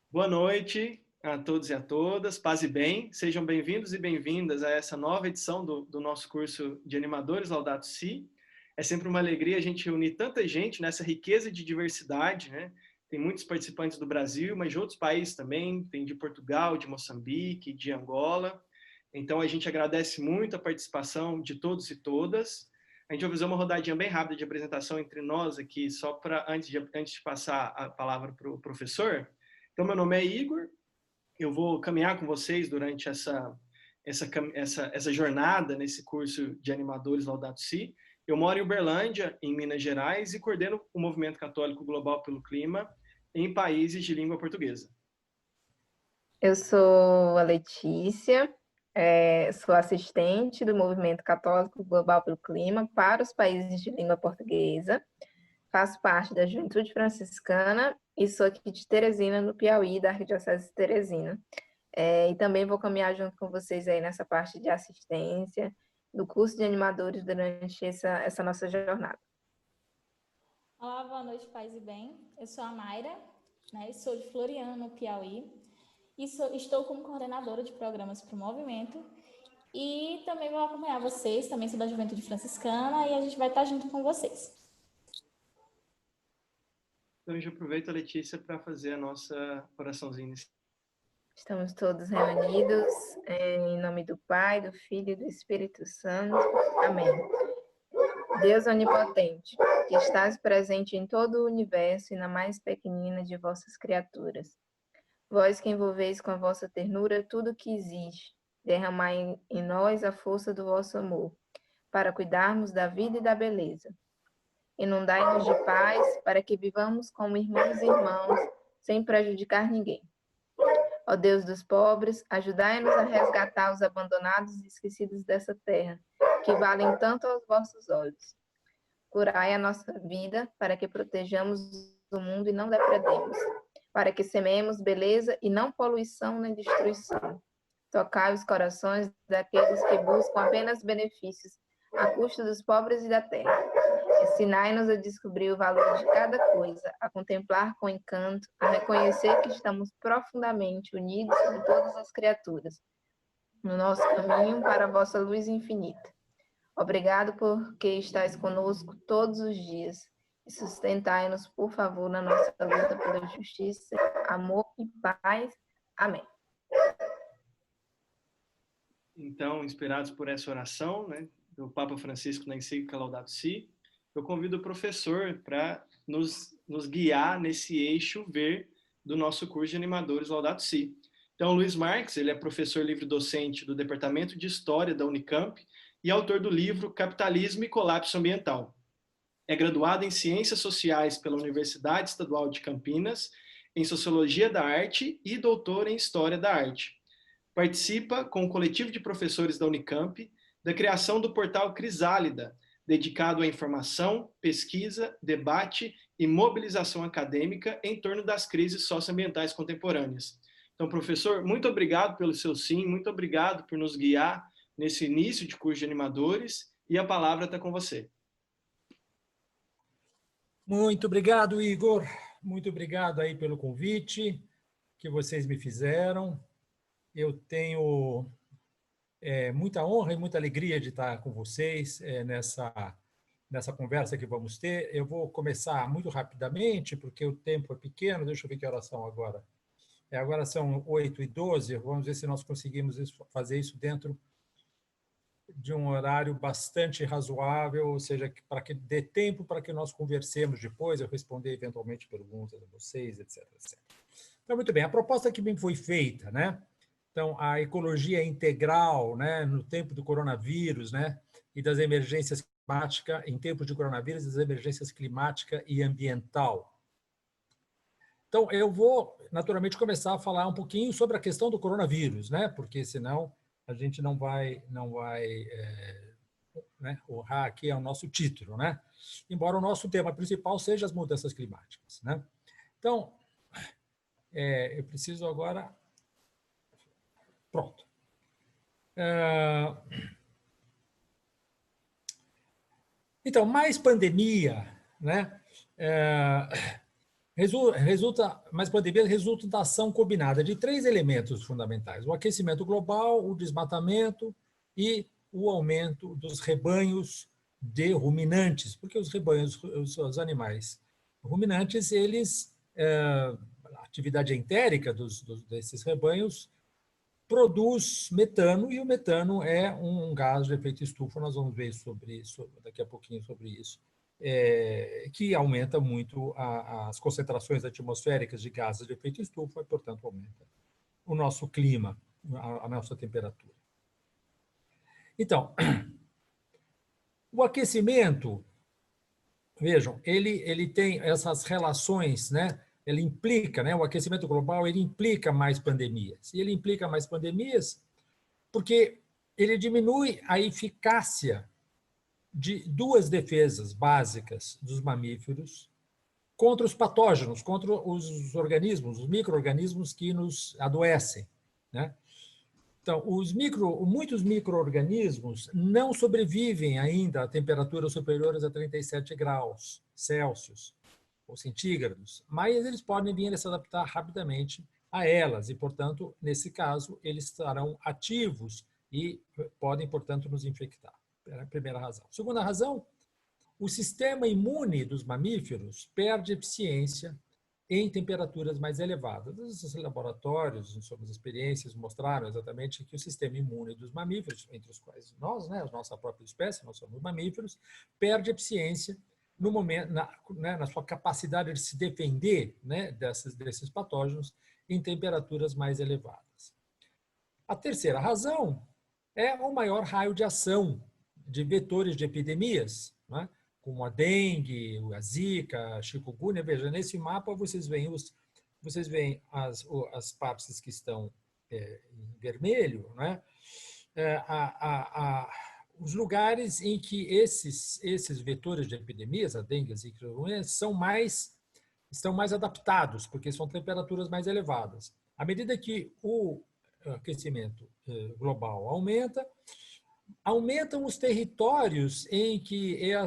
Boa noite a todos e a todas, paz e bem. Sejam bem-vindos e bem-vindas a essa nova edição do nosso curso de animadores Laudato Si. É sempre uma alegria a gente reunir tanta gente nessa riqueza de diversidade, né? Tem muitos participantes do Brasil, mas de outros países também, tem de Portugal, de Moçambique, de Angola. Então a gente agradece muito a participação de todos e todas. A gente vai fazer uma rodadinha bem rápida de apresentação entre nós aqui, só para antes de passar a palavra para o professor. Então, meu nome é Igor, eu vou caminhar com vocês durante essa jornada nesse curso de animadores Laudato Si. Eu moro em Uberlândia, em Minas Gerais, e coordeno o Movimento Católico Global pelo Clima em países de língua portuguesa. Eu sou a Letícia, sou assistente do Movimento Católico Global pelo Clima para os países de língua portuguesa, faço parte da Juventude Franciscana e sou aqui de Teresina, no Piauí, da Arquidiocese de Teresina. E também vou caminhar junto com vocês aí nessa parte de assistência do curso de animadores durante essa nossa jornada. Olá, boa noite, paz e bem. Eu sou a Mayra, né? Sou de Floriano, no Piauí, e estou como coordenadora de programas para o movimento. E também vou acompanhar vocês, também sou da Juventude Franciscana, e a gente vai estar junto com vocês. Então, eu já aproveito, Letícia, para fazer a nossa oraçãozinha inicial. Estamos todos reunidos em nome do Pai, do Filho e do Espírito Santo. Amém. Deus onipotente, que estás presente em todo o universo e na mais pequenina de vossas criaturas. Vós que envolveis com a vossa ternura tudo o que existe, derramai em nós a força do vosso amor, para cuidarmos da vida e da beleza. Inundai-nos de paz, para que vivamos como irmãos e irmãos, sem prejudicar ninguém. Ó Deus dos pobres, ajudai-nos a resgatar os abandonados e esquecidos dessa terra, que valem tanto aos vossos olhos. Curai a nossa vida, para que protejamos o mundo e não depredemos, para que semeemos beleza e não poluição nem destruição. Tocai os corações daqueles que buscam apenas benefícios, à custa dos pobres e da terra. Ensinai-nos a descobrir o valor de cada coisa, a contemplar com encanto, a reconhecer que estamos profundamente unidos com todas as criaturas, no nosso caminho para a vossa luz infinita. Obrigado porque estáis conosco todos os dias e sustentai-nos, por favor, na nossa luta pela justiça, amor e paz. Amém. Então, inspirados por essa oração, né, do Papa Francisco na encíclica Laudato Si, eu convido o professor para nos guiar nesse eixo ver do nosso curso de animadores Laudato Si. Então, Luiz Marques, ele é professor livre-docente do Departamento de História da Unicamp e autor do livro Capitalismo e Colapso Ambiental. É graduado em Ciências Sociais pela Universidade Estadual de Campinas, em Sociologia da Arte e doutor em História da Arte. Participa, com o coletivo de professores da Unicamp, da criação do portal Crisálida, dedicado à informação, pesquisa, debate e mobilização acadêmica em torno das crises socioambientais contemporâneas. Então, professor, muito obrigado pelo seu sim, muito obrigado por nos guiar nesse início de curso de animadores, e a palavra está com você. Muito obrigado, Igor. Muito obrigado aí pelo convite que vocês me fizeram. Eu tenho muita honra e muita alegria de estar com vocês nessa conversa que vamos ter. Eu vou começar muito rapidamente, porque o tempo é pequeno. Deixa eu ver que horas são agora. Agora são 8h12. Vamos ver se nós conseguimos fazer isso dentro de um horário bastante razoável, ou seja, para que dê tempo para que nós conversemos depois, eu responder eventualmente perguntas a vocês, etc, etc. Então, muito bem, a proposta que me foi feita, né? Então, a ecologia integral, né, no tempo do coronavírus, né, e das emergências climáticas, em tempos de coronavírus, das emergências climática e ambiental. Então, eu vou, naturalmente, começar a falar um pouquinho sobre a questão do coronavírus, né, porque senão a gente não vai né, honrar aqui o nosso título, né? Embora o nosso tema principal seja as mudanças climáticas, né? Então, eu preciso agora... Pronto. Então, mais pandemia, né? Mas pandemia resulta da ação combinada de 3 elementos fundamentais: o aquecimento global, o desmatamento e o aumento dos rebanhos de ruminantes, porque os rebanhos, os animais ruminantes, eles, a atividade entérica desses rebanhos produz metano, e o metano é um gás de efeito estufa, nós vamos ver daqui a pouquinho sobre isso, que aumenta muito as concentrações atmosféricas de gases de efeito estufa e, portanto, aumenta o nosso clima, a nossa temperatura. Então, o aquecimento, vejam, ele tem essas relações, né? Ele implica, né? O aquecimento global, ele implica mais pandemias. E ele implica mais pandemias porque ele diminui a eficácia de 2 defesas básicas dos mamíferos contra os patógenos, contra os organismos, os micro-organismos que nos adoecem, né? Então, muitos micro-organismos não sobrevivem ainda a temperaturas superiores a 37 graus Celsius ou centígrados, mas eles podem vir a se adaptar rapidamente a elas e, portanto, nesse caso, eles estarão ativos e podem, portanto, nos infectar. É a primeira razão. Segunda razão, o sistema imune dos mamíferos perde eficiência em temperaturas mais elevadas. Os laboratórios, em suas experiências, mostraram exatamente que o sistema imune dos mamíferos, entre os quais nós, né, a nossa própria espécie, nós somos mamíferos, perde eficiência no momento, na sua capacidade de se defender, né, desses patógenos em temperaturas mais elevadas. A terceira razão é o maior raio de ação de vetores de epidemias, né, como a dengue, a zika, a chikungunya. Veja, nesse mapa vocês veem as partes que estão em vermelho, né? Os lugares em que esses vetores de epidemias, a dengue, a zika, a chikungunya, estão mais adaptados, porque são temperaturas mais elevadas. À medida que o aquecimento global aumentam os territórios em que a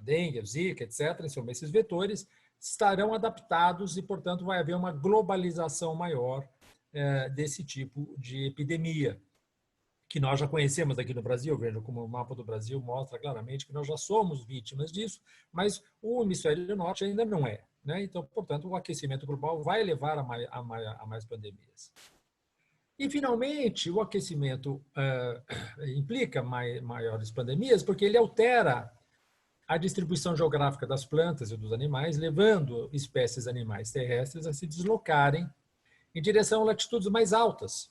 dengue, a zika, etc., são esses vetores, estarão adaptados e, portanto, vai haver uma globalização maior desse tipo de epidemia, que nós já conhecemos aqui no Brasil. Veja como o mapa do Brasil mostra claramente que nós já somos vítimas disso, mas o hemisfério norte ainda não é, né? Então, portanto, o aquecimento global vai levar a mais pandemias. E, finalmente, o aquecimento implica maiores pandemias porque ele altera a distribuição geográfica das plantas e dos animais, levando espécies animais terrestres a se deslocarem em direção a latitudes mais altas,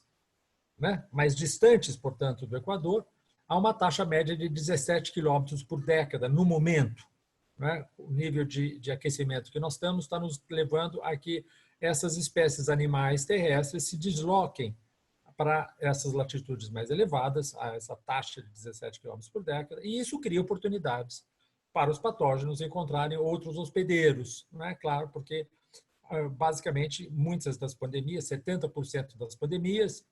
né? Mais distantes, portanto, do Equador, a uma taxa média de 17 quilômetros por década no momento, né? O nível de aquecimento que nós estamos está nos levando a que essas espécies animais terrestres se desloquem para essas latitudes mais elevadas, a essa taxa de 17 km por década, e isso cria oportunidades para os patógenos encontrarem outros hospedeiros, não é claro, porque basicamente muitas das pandemias, 70%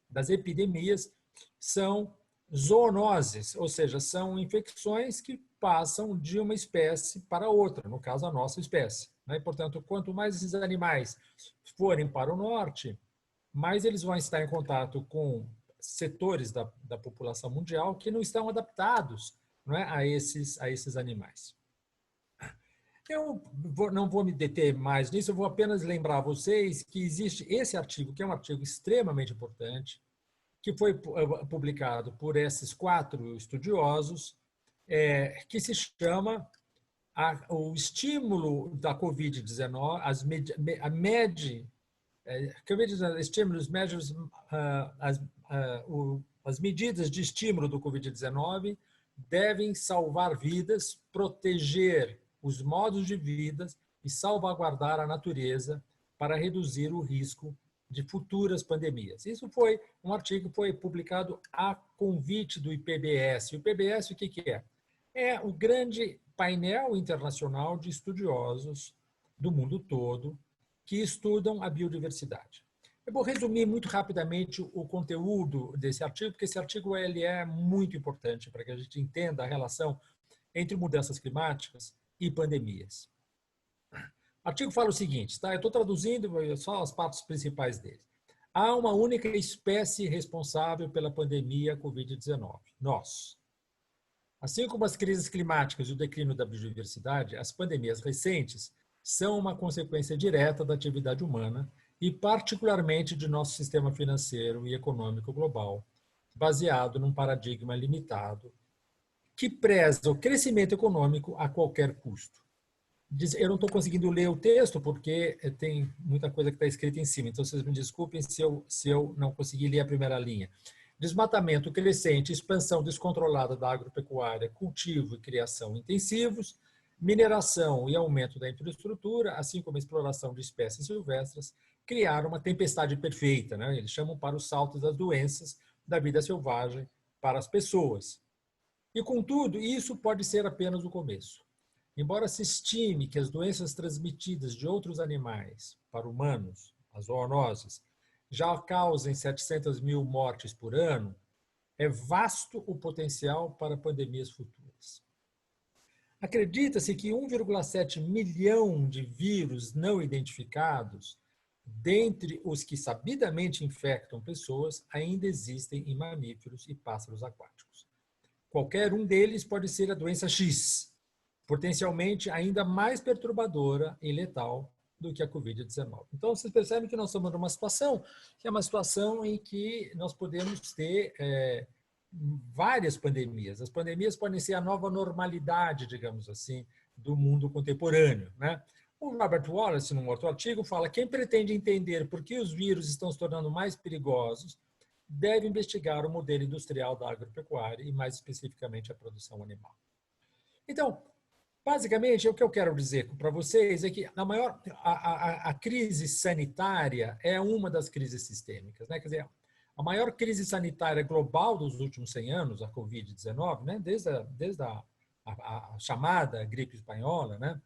das epidemias, são zoonoses, ou seja, são infecções que passam de uma espécie para outra, no caso a nossa espécie, né? Portanto, quanto mais esses animais forem para o norte, mais eles vão estar em contato com setores da população mundial que não estão adaptados, não é, a esses animais. Eu não vou me deter mais nisso, eu vou apenas lembrar a vocês que existe esse artigo, que é um artigo extremamente importante, que foi publicado por esses 4 estudiosos, que se chama o estímulo da Covid-19, as medidas de estímulo do Covid-19 devem salvar vidas, proteger os modos de vida e salvaguardar a natureza para reduzir o risco de futuras pandemias. Isso foi um artigo que foi publicado a convite do IPBES. O IPBES, o que é? É o grande painel internacional de estudiosos do mundo todo que estudam a biodiversidade. Eu vou resumir muito rapidamente o conteúdo desse artigo, porque esse artigo ele é muito importante para que a gente entenda a relação entre mudanças climáticas e pandemias. O artigo fala o seguinte, tá? Eu estou traduzindo só as partes principais dele. Há uma única espécie responsável pela pandemia Covid-19, nós. Assim como as crises climáticas e o declínio da biodiversidade, as pandemias recentes são uma consequência direta da atividade humana e particularmente de nosso sistema financeiro e econômico global, baseado num paradigma limitado que preza o crescimento econômico a qualquer custo. Eu não estou conseguindo ler o texto porque tem muita coisa que está escrita em cima, então vocês me desculpem se eu não conseguir ler a primeira linha. Desmatamento crescente, expansão descontrolada da agropecuária, cultivo e criação intensivos, mineração e aumento da infraestrutura, assim como a exploração de espécies silvestres, criaram uma tempestade perfeita, né? Eles chamam para os saltos das doenças da vida selvagem para as pessoas. E, contudo, isso pode ser apenas o começo. Embora se estime que as doenças transmitidas de outros animais para humanos, as zoonoses, já causem 700 mil mortes por ano, é vasto o potencial para pandemias futuras. Acredita-se que 1,7 milhão de vírus não identificados, dentre os que sabidamente infectam pessoas, ainda existem em mamíferos e pássaros aquáticos. Qualquer um deles pode ser a doença X, potencialmente ainda mais perturbadora e letal do que a Covid-19. Então, vocês percebem que nós estamos numa situação que é uma situação em que nós podemos ter várias pandemias. As pandemias podem ser a nova normalidade, digamos assim, do mundo contemporâneo, né? O Robert Wallace, num outro artigo, fala que quem pretende entender por que os vírus estão se tornando mais perigosos deve investigar o modelo industrial da agropecuária e, mais especificamente, a produção animal. Então, basicamente, o que eu quero dizer para vocês é que a crise sanitária é uma das crises sistêmicas, né? Quer dizer, a maior crise sanitária global dos últimos 100 anos, a Covid-19, né? Desde a chamada gripe espanhola, né?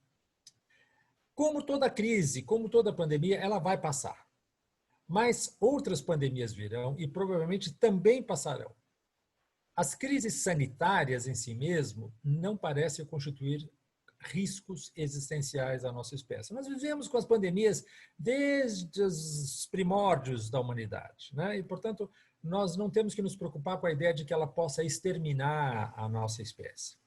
Como toda crise, como toda pandemia, ela vai passar. Mas outras pandemias virão e provavelmente também passarão. As crises sanitárias em si mesmo não parecem constituir riscos existenciais à nossa espécie. Nós vivemos com as pandemias desde os primórdios da humanidade, né? E, portanto, nós não temos que nos preocupar com a ideia de que ela possa exterminar a nossa espécie.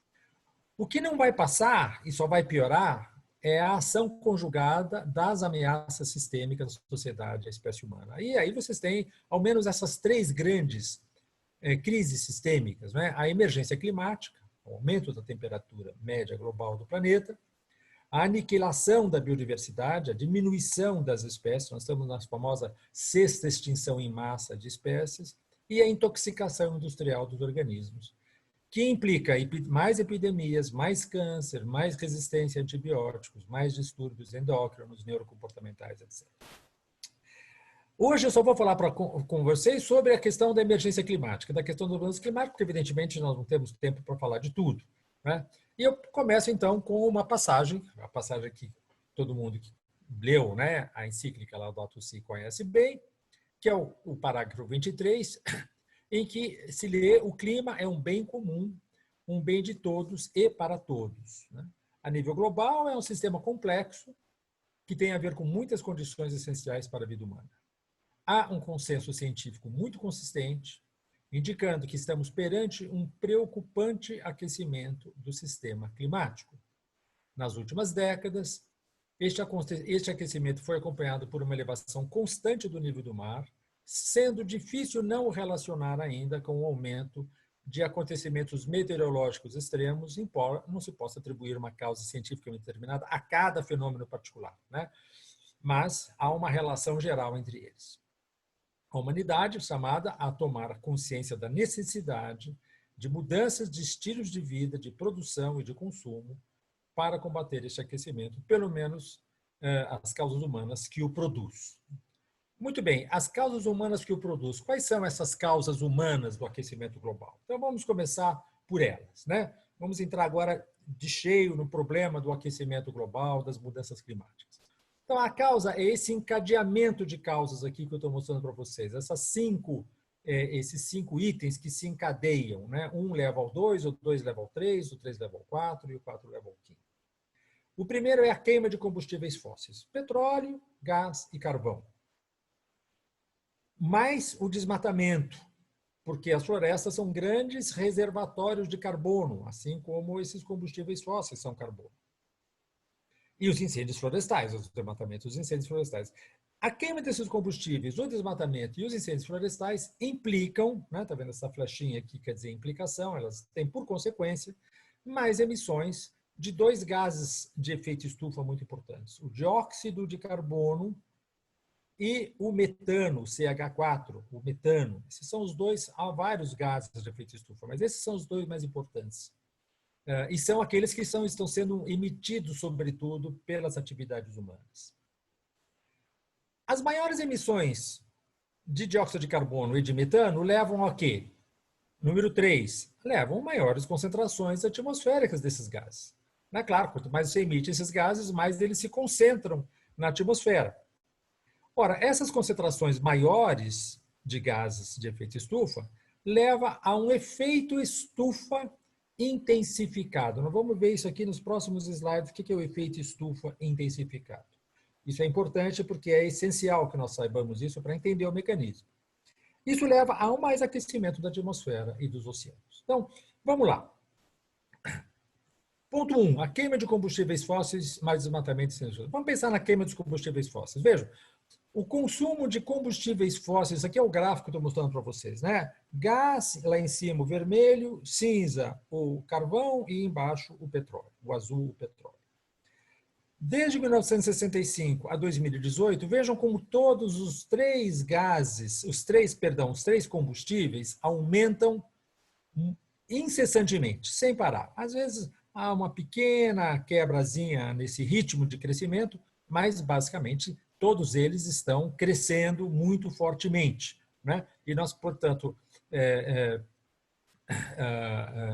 O que não vai passar e só vai piorar é a ação conjugada das ameaças sistêmicas da sociedade e à espécie humana. E aí vocês têm, ao menos, essas três grandes crises sistêmicas, né? A emergência climática, o aumento da temperatura média global do planeta, a aniquilação da biodiversidade, a diminuição das espécies, nós estamos na famosa sexta extinção em massa de espécies, e a intoxicação industrial dos organismos, que implica mais epidemias, mais câncer, mais resistência a antibióticos, mais distúrbios endócrinos, neurocomportamentais, etc. Hoje eu só vou falar com vocês sobre a questão da emergência climática, da questão do mudança climática, porque evidentemente nós não temos tempo para falar de tudo, né? E eu começo então com uma passagem, a passagem que todo mundo que leu, né, a encíclica Laudato Si conhece bem, que é o parágrafo 23, em que se lê: o clima é um bem comum, um bem de todos e para todos, né? A nível global, é um sistema complexo que tem a ver com muitas condições essenciais para a vida humana. Há um consenso científico muito consistente, indicando que estamos perante um preocupante aquecimento do sistema climático. Nas últimas décadas, este aquecimento foi acompanhado por uma elevação constante do nível do mar, sendo difícil não o relacionar ainda com o aumento de acontecimentos meteorológicos extremos, embora não se possa atribuir uma causa cientificamente determinada a cada fenômeno particular, né? Mas há uma relação geral entre eles. A humanidade é chamada a tomar consciência da necessidade de mudanças de estilos de vida, de produção e de consumo para combater este aquecimento, pelo menos as causas humanas que o produzem. Muito bem, as causas humanas que o produzem. Quais são essas causas humanas do aquecimento global? Então vamos começar por elas, né? Vamos entrar agora de cheio no problema do aquecimento global, das mudanças climáticas. Então, a causa é esse encadeamento de causas aqui que eu estou mostrando para vocês. Esses cinco itens que se encadeiam, né? Um leva ao 2, o 2 leva ao 3, o 3 leva ao 4 e o 4 leva ao 5. O primeiro é a queima de combustíveis fósseis, petróleo, gás e carvão. Mais o desmatamento, porque as florestas são grandes reservatórios de carbono, assim como esses combustíveis fósseis são carbono. E os incêndios florestais, os desmatamentos dos incêndios florestais. A queima desses combustíveis, o desmatamento e os incêndios florestais implicam, né, tá vendo essa flechinha aqui, quer dizer implicação, elas têm por consequência mais emissões de dois gases de efeito estufa muito importantes, o dióxido de carbono e o metano, o CH4, o metano. Esses são os dois, há vários gases de efeito estufa, mas esses são os dois mais importantes. E são aqueles que estão sendo emitidos, sobretudo, pelas atividades humanas. As maiores emissões de dióxido de carbono e de metano levam a quê? Número 3, levam maiores concentrações atmosféricas desses gases. É claro, quanto mais você emite esses gases, mais eles se concentram na atmosfera. Ora, essas concentrações maiores de gases de efeito estufa levam a um efeito estufa intensificado. Nós vamos ver isso aqui nos próximos slides, o que é o efeito estufa intensificado. Isso é importante porque é essencial que nós saibamos isso para entender o mecanismo. Isso leva a um mais aquecimento da atmosfera e dos oceanos. Então, vamos lá. Ponto 1, a queima de combustíveis fósseis mais desmatamento e incêndio. Vamos pensar na queima dos combustíveis fósseis. Vejam, o consumo de combustíveis fósseis, aqui é o gráfico que eu estou mostrando para vocês, né? Gás, lá em cima o vermelho, cinza o carvão e embaixo o petróleo, o azul o petróleo. Desde 1965 a 2018, vejam como todos os três gases, os três combustíveis aumentam incessantemente, sem parar. Às vezes há uma pequena quebrazinha nesse ritmo de crescimento, mas basicamente todos eles estão crescendo muito fortemente, né? E nós, portanto,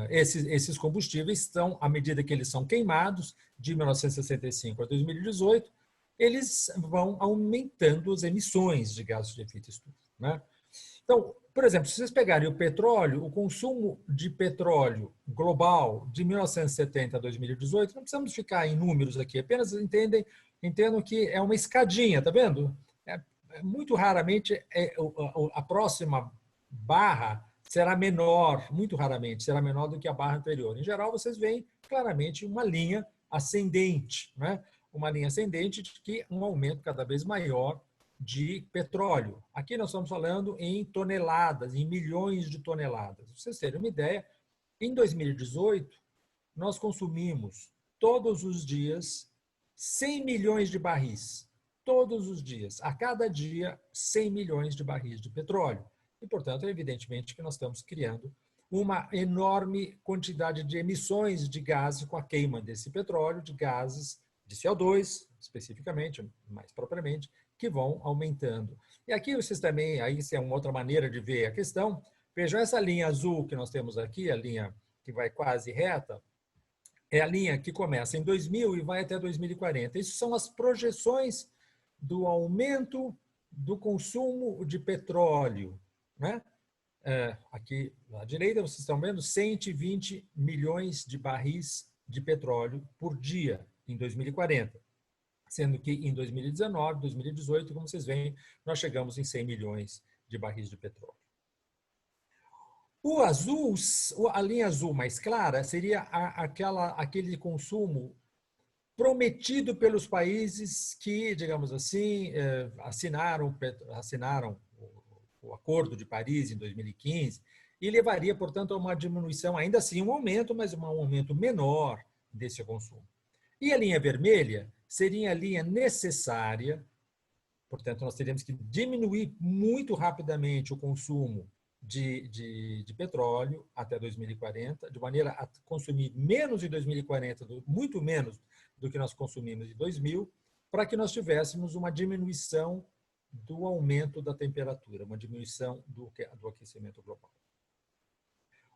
esses combustíveis estão, à medida que eles são queimados, de 1965 a 2018, eles vão aumentando as emissões de gases de efeito estufa, né? Então, por exemplo, se vocês pegarem o petróleo, o consumo de petróleo global de 1970 a 2018, não precisamos ficar em números aqui, apenas entendam que é uma escadinha, tá vendo? Muito raramente a próxima barra será menor, muito raramente, será menor do que a barra anterior. Em geral, vocês veem claramente uma linha ascendente, né? Uma linha ascendente de que um aumento cada vez maior de petróleo. Aqui nós estamos falando em toneladas, em milhões de toneladas. Para vocês terem uma ideia, em 2018, nós consumimos todos os dias 100 milhões de barris. Todos os dias, a cada dia, 100 milhões de barris de petróleo. E, portanto, evidentemente que nós estamos criando uma enorme quantidade de emissões de gases com a queima desse petróleo, de gases de CO2, especificamente, mais propriamente, que vão aumentando. E aqui vocês também, aí isso é uma outra maneira de ver a questão. Vejam essa linha azul que nós temos aqui, a linha que vai quase reta, é a linha que começa em 2000 e vai até 2040. Isso são as projeções do aumento do consumo de petróleo, né? Aqui à direita, vocês estão vendo 120 milhões de barris de petróleo por dia em 2040. Sendo que em 2019, 2018, como vocês veem, nós chegamos em 100 milhões de barris de petróleo. O azul, a linha azul mais clara, seria aquele consumo prometido pelos países que, digamos assim, assinaram o Acordo de Paris em 2015 e levaria, portanto, a uma diminuição, ainda assim um aumento, mas um aumento menor desse consumo. E a linha vermelha seria a linha necessária, portanto, nós teríamos que diminuir muito rapidamente o consumo de petróleo até 2040, de maneira a consumir menos em 2040, muito menos do que nós consumimos em 2000, para que nós tivéssemos uma diminuição do aumento da temperatura, uma diminuição do aquecimento global.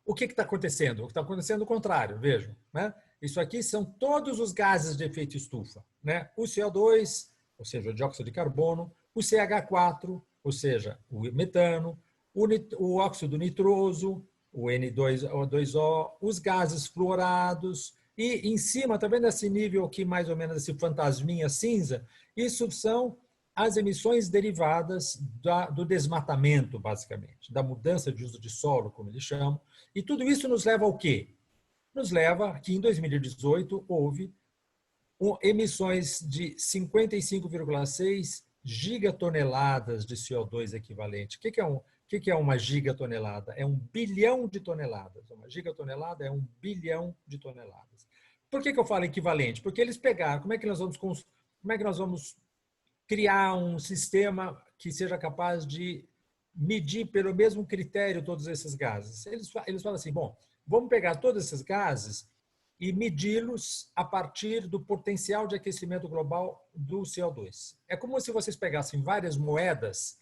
O que está acontecendo? O que está acontecendo é o contrário, vejam, né? Isso aqui são todos os gases de efeito estufa, né? O CO2, ou seja, o dióxido de carbono, o CH4, ou seja, o metano, o óxido nitroso, o N2O, os gases fluorados, E em cima, está vendo esse nível aqui, mais ou menos, esse fantasminha cinza? Isso são as emissões derivadas do desmatamento, basicamente, da mudança de uso de solo, como eles chamam. E tudo isso nos leva ao quê? Nos leva que em 2018 houve emissões de 55,6 gigatoneladas de CO2 equivalente. O que é uma gigatonelada? É 1 bilhão de toneladas. Uma gigatonelada é 1 bilhão de toneladas. Por que eu falo equivalente? Porque eles pegaram, como é que nós vamos criar um sistema que seja capaz de medir pelo mesmo critério todos esses gases? Eles falam assim, bom, vamos pegar todos esses gases e medi-los a partir do potencial de aquecimento global do CO2. É como se vocês pegassem várias moedas,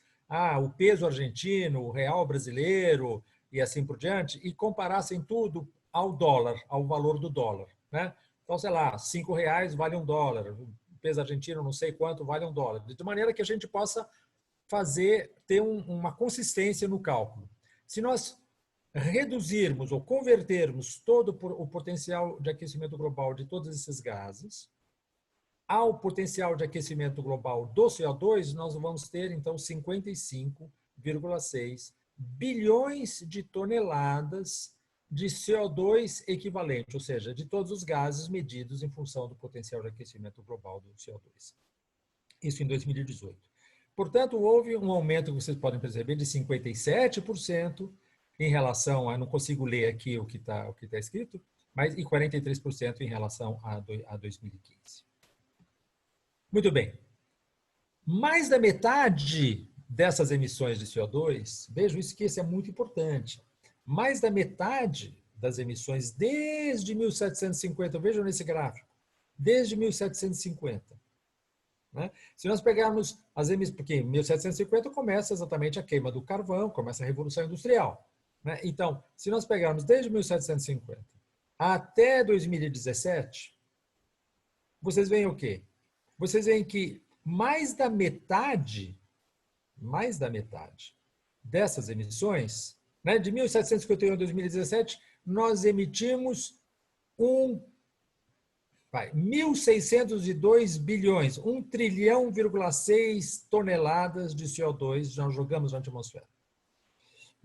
o peso argentino, o real brasileiro e assim por diante, e comparassem tudo ao dólar, ao valor do dólar, né? Então, sei lá, R$5 vale $1, o peso argentino não sei quanto vale $1, de maneira que a gente possa ter uma consistência no cálculo. Se nós reduzirmos ou convertermos todo o potencial de aquecimento global de todos esses gases ao potencial de aquecimento global do CO2, nós vamos ter, então, 55,6 bilhões de toneladas de CO2 equivalente, ou seja, de todos os gases medidos em função do potencial de aquecimento global do CO2. Isso em 2018. Portanto, houve um aumento, que vocês podem perceber, de 57%, em relação a, não consigo ler aqui o que está escrito, mas e 43% em relação a 2015. Muito bem. Mais da metade dessas emissões de CO2, vejam isso que isso é muito importante, mais da metade das emissões desde 1750, vejam nesse gráfico, desde 1750. Né? Se nós pegarmos as emissões, porque em 1750 começa exatamente a queima do carvão, começa a Revolução Industrial. Então, se nós pegarmos desde 1750 até 2017, vocês veem o quê? Vocês veem que mais da metade dessas emissões, né, de 1751 a 2017, nós emitimos 1.602 bilhões, 1 trilhão, 6 toneladas de CO2 nós jogamos na atmosfera.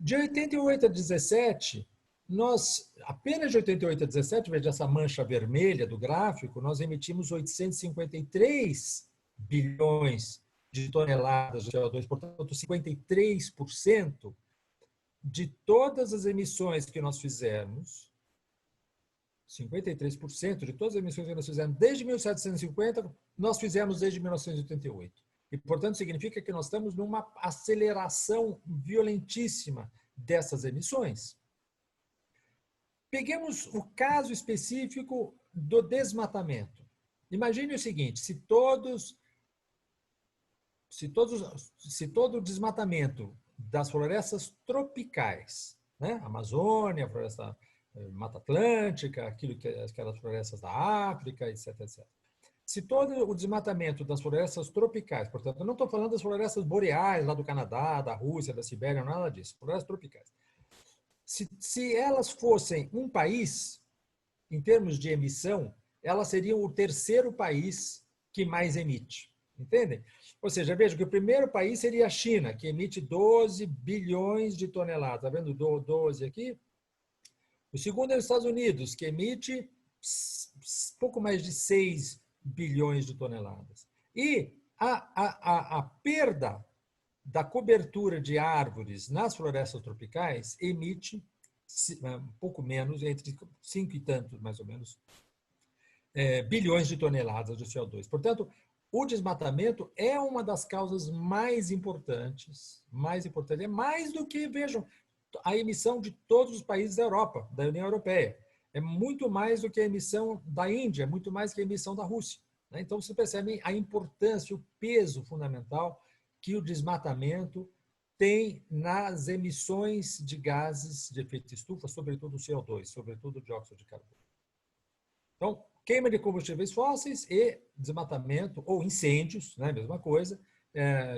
De 88 a 17, apenas de 88 a 17, veja essa mancha vermelha do gráfico, nós emitimos 853 bilhões de toneladas de CO2, portanto, 53% de todas as emissões que nós fizemos, 53% de todas as emissões que nós fizemos desde 1750, nós fizemos desde 1988. E, portanto, significa que nós estamos numa aceleração violentíssima dessas emissões. Peguemos o caso específico do desmatamento. Imagine o seguinte, se todo o desmatamento das florestas tropicais, né? Amazônia, floresta Mata Atlântica, aquelas florestas da África, etc, etc. Se todo o desmatamento das florestas tropicais, portanto, eu não estou falando das florestas boreais, lá do Canadá, da Rússia, da Sibéria, nada disso, florestas tropicais. Se elas fossem um país, em termos de emissão, elas seriam o terceiro país que mais emite. Entendem? Ou seja, veja que o primeiro país seria a China, que emite 12 bilhões de toneladas. Está vendo 12 aqui? O segundo é os Estados Unidos, que emite pouco mais de 6 bilhões de toneladas. E a perda da cobertura de árvores nas florestas tropicais emite um pouco menos, entre 5 e tantos, mais ou menos, bilhões de toneladas de CO2. Portanto, o desmatamento é uma das causas mais importantes, é mais do que, vejam, a emissão de todos os países da Europa, da União Europeia. É muito mais do que a emissão da Índia, é muito mais que a emissão da Rússia. Então, você percebe a importância, o peso fundamental que o desmatamento tem nas emissões de gases de efeito estufa, sobretudo o CO2, sobretudo o dióxido de carbono. Então, queima de combustíveis fósseis e desmatamento, ou incêndios, né, mesma coisa,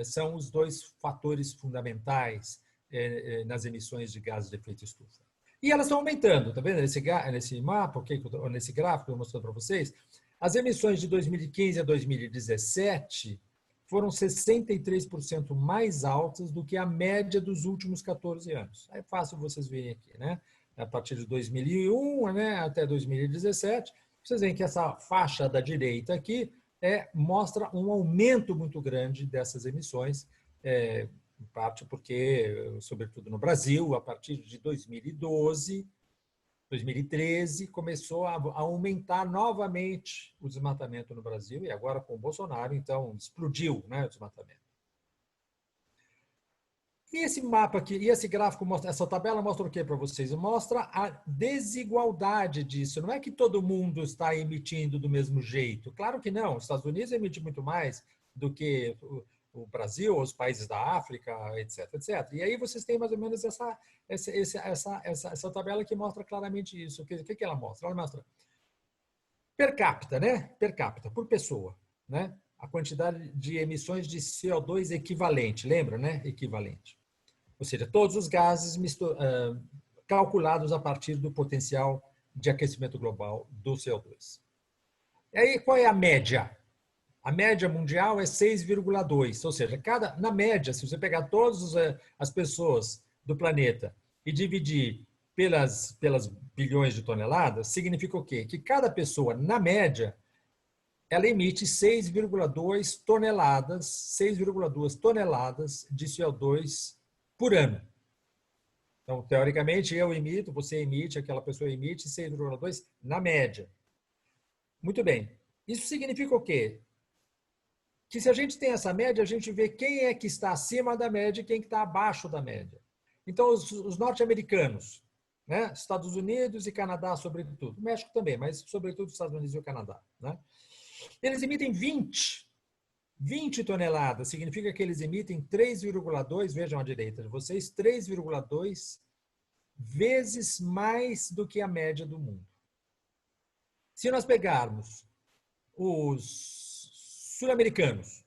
são os dois fatores fundamentais nas emissões de gases de efeito estufa. E elas estão aumentando, tá vendo? Nesse mapa, nesse gráfico que eu estou mostrando para vocês, as emissões de 2015 a 2017 foram 63% mais altas do que a média dos últimos 14 anos. É fácil vocês verem aqui, né? A partir de 2001, né, até 2017, vocês veem que essa faixa da direita aqui mostra um aumento muito grande dessas emissões, em parte porque, sobretudo no Brasil, a partir de 2012, 2013, começou a aumentar novamente o desmatamento no Brasil, e agora com o Bolsonaro, então, explodiu, né, o desmatamento. E esse mapa aqui, e esse gráfico, essa tabela mostra o que para vocês? Mostra a desigualdade disso. Não é que todo mundo está emitindo do mesmo jeito. Claro que não. Os Estados Unidos emitem muito mais do que o Brasil, os países da África, etc, etc. E aí vocês têm mais ou menos essa tabela que mostra claramente isso. O que ela mostra? Ela mostra per capita, né? Per capita, por pessoa, né? A quantidade de emissões de CO2 equivalente, lembra, né? Equivalente. Ou seja, todos os gases calculados a partir do potencial de aquecimento global do CO2. E aí, qual é a média? A média mundial é 6,2, ou seja, na média, se você pegar todas as pessoas do planeta e dividir pelas bilhões de toneladas, significa o quê? Que cada pessoa, na média, ela emite 6,2 toneladas de CO2 por ano. Então, teoricamente, eu emito, você emite, aquela pessoa emite 6,2 na média. Muito bem. Isso significa o quê? Que se a gente tem essa média, a gente vê quem é que está acima da média e quem está abaixo da média. Então, os norte-americanos, né? Estados Unidos e Canadá, sobretudo. México também, mas sobretudo os Estados Unidos e o Canadá, né? Eles emitem 20 toneladas, significa que eles emitem 3,2, vejam à direita de vocês, 3,2 vezes mais do que a média do mundo. Se nós pegarmos os sul-americanos,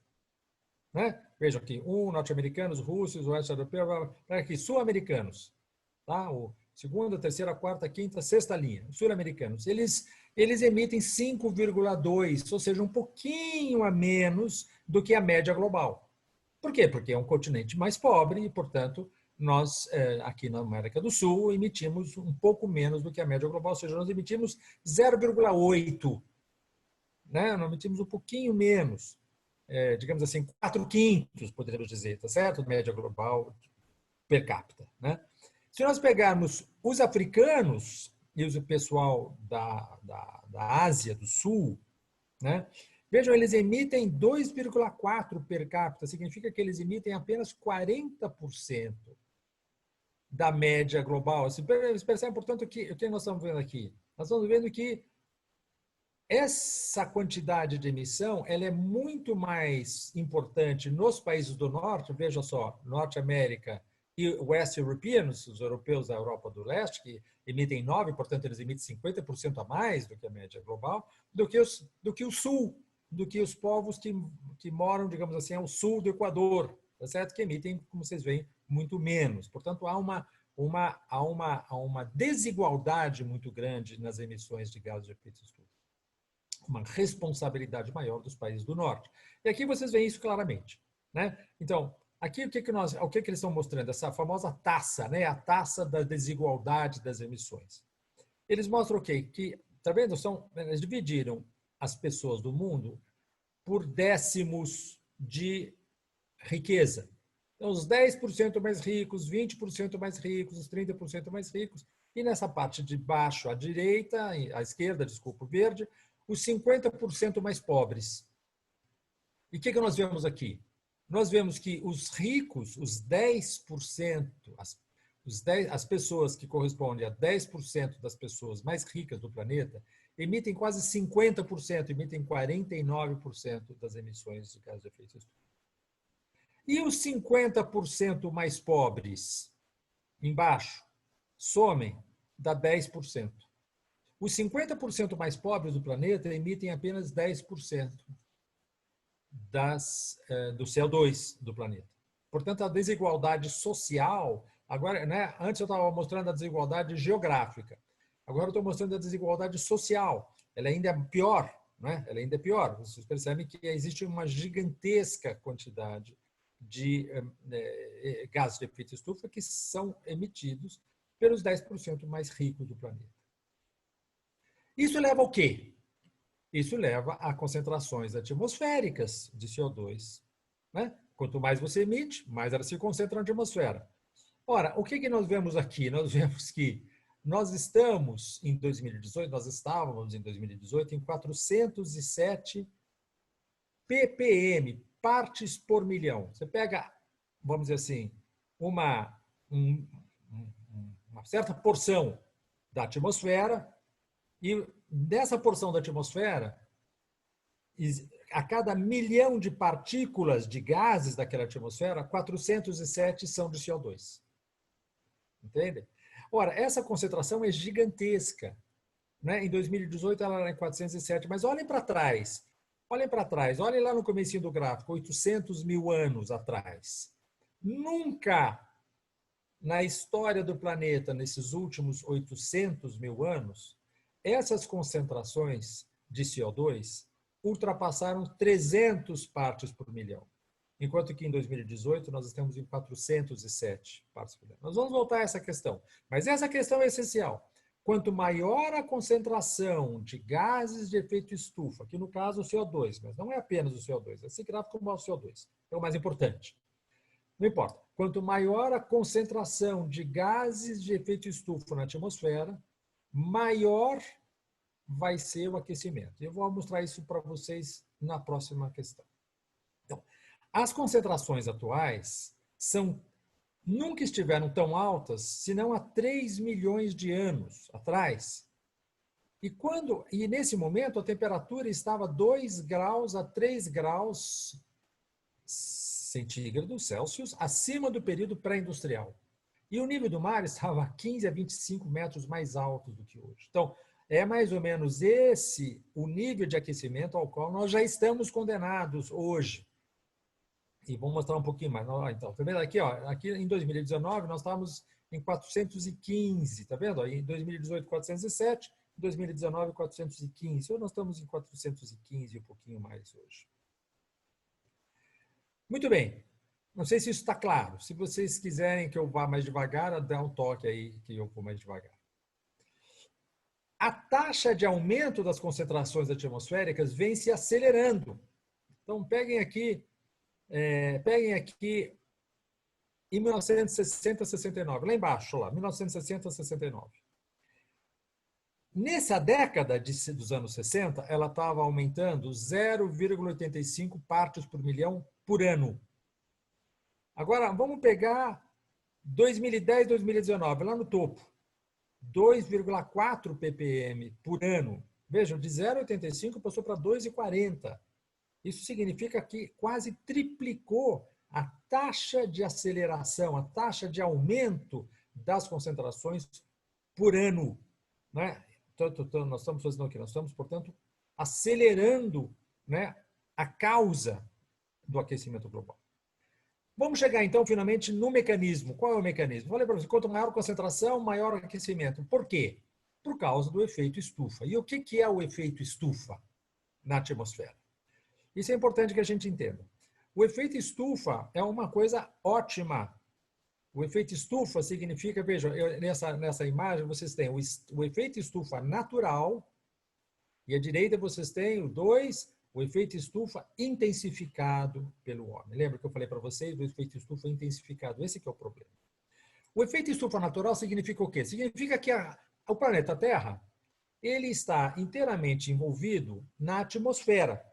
né? Vejam aqui, norte-americanos, russos, oeste europeu, aqui, sul-americanos, tá? O segunda, terceira, quarta, quinta, sexta linha, sul-americanos, eles emitem 5,2, ou seja, um pouquinho a menos do que a média global. Por quê? Porque é um continente mais pobre e, portanto, nós, aqui na América do Sul, emitimos um pouco menos do que a média global, ou seja, nós emitimos 0,8, né? Nós emitimos um pouquinho menos, digamos assim, 4/5, poderíamos dizer, tá certo? Média global per capita, né? Se nós pegarmos os africanos e o pessoal da Ásia do Sul, né? Vejam, eles emitem 2,4 per capita, significa que eles emitem apenas 40% da média global. Você percebe, portanto, o que nós estamos vendo aqui? Nós estamos vendo que essa quantidade de emissão ela é muito mais importante nos países do norte, veja só, Norte América e West Europeans, os europeus da Europa do Leste, que emitem 9, portanto, eles emitem 50% a mais do que a média global, do que o Sul, do que os povos que moram, digamos assim, ao sul do Equador, tá certo? Que emitem, como vocês veem, muito menos. Portanto, há uma desigualdade muito grande nas emissões de gases de efeito estufa. Uma responsabilidade maior dos países do norte. E aqui vocês veem isso claramente, né? Então, aqui o que eles estão mostrando? Essa famosa taça, né? A taça da desigualdade das emissões. Eles mostram o quê? Que, tá vendo? Eles dividiram as pessoas do mundo por décimos de riqueza. Então, os 10% mais ricos, 20% mais ricos, os 30% mais ricos, e nessa parte de baixo, à direita, à esquerda, desculpa, o verde, os 50% mais pobres. E o que nós vemos aqui? Nós vemos que os ricos, os 10%, as pessoas que correspondem a 10% das pessoas mais ricas do planeta, emitem quase 50%, emitem 49% das emissões de gases de efeito estufa. E os 50% mais pobres, embaixo, somem, dá 10%. Os 50% mais pobres do planeta emitem apenas 10% do CO2 do planeta. Portanto, a desigualdade social Agora, né, antes eu estava mostrando a desigualdade geográfica. Agora eu estou mostrando a desigualdade social. Ela ainda é pior, né? Ela ainda é pior. Vocês percebem que existe uma gigantesca quantidade de gases de efeito estufa que são emitidos pelos 10% mais ricos do planeta. Isso leva ao quê? Isso leva a concentrações atmosféricas de CO2. Né? Quanto mais você emite, mais ela se concentra na atmosfera. Ora, o que nós vemos aqui? Nós vemos que nós estávamos em 2018 em 407 ppm, partes por milhão. Você pega, vamos dizer assim, uma certa porção da atmosfera e dessa porção da atmosfera, a cada milhão de partículas de gases daquela atmosfera, 407 são de CO2. Entende? Ora, essa concentração é gigantesca. Né? Em 2018 ela era em 407, mas olhem para trás. Olhem para trás, olhem lá no comecinho do gráfico, 800 mil anos atrás. Nunca na história do planeta, nesses últimos 800 mil anos, essas concentrações de CO2 ultrapassaram 300 partes por milhão. Enquanto que em 2018 nós estamos em 407 partes por milhão. Nós vamos voltar a essa questão, mas essa questão é essencial. Quanto maior a concentração de gases de efeito estufa, que no caso o CO2, mas não é apenas o CO2, esse gráfico mostra o CO2, é o mais importante. Não importa. Quanto maior a concentração de gases de efeito estufa na atmosfera, maior vai ser o aquecimento. Eu vou mostrar isso para vocês na próxima questão. Então, as concentrações atuais nunca estiveram tão altas, senão há 3 milhões de anos atrás. E nesse momento a temperatura estava 2 graus a 3 graus centígrados Celsius acima do período pré-industrial. E o nível do mar estava 15 a 25 metros mais alto do que hoje. Então, é mais ou menos esse o nível de aquecimento ao qual nós já estamos condenados hoje. E vou mostrar um pouquinho mais. Então, tá vendo aqui, ó, aqui em 2019 nós estávamos em 415, tá vendo? Em 2018 407, em 2019 415. Ou nós estamos em 415 e um pouquinho mais hoje. Muito bem. Não sei se isso está claro. Se vocês quiserem que eu vá mais devagar, dá um toque aí que eu vou mais devagar. A taxa de aumento das concentrações atmosféricas vem se acelerando. Então, peguem aqui em 1960, 69, lá embaixo, lá, 1960, 69. Nessa década dos anos 60, ela estava aumentando 0,85 partes por milhão por ano. Agora, vamos pegar 2010, 2019, lá no topo. 2,4 ppm por ano. Vejam, de 0,85 passou para 2,40. Isso significa que quase triplicou a taxa de aceleração, a taxa de aumento das concentrações por ano. Né? Nós estamos fazendo o quê? Nós estamos, portanto, acelerando, né, a causa do aquecimento global. Vamos chegar, então, finalmente, no mecanismo. Qual é o mecanismo? Falei para você, quanto maior a concentração, maior o aquecimento. Por quê? Por causa do efeito estufa. E o que é o efeito estufa na atmosfera? Isso é importante que a gente entenda. O efeito estufa é uma coisa ótima. O efeito estufa significa, vejam, nessa imagem vocês têm o efeito estufa natural e à direita vocês têm o efeito estufa intensificado pelo homem. Lembra que eu falei para vocês do efeito estufa intensificado? Esse que é o problema. O efeito estufa natural significa o quê? Significa que o planeta Terra ele está inteiramente envolvido na atmosfera.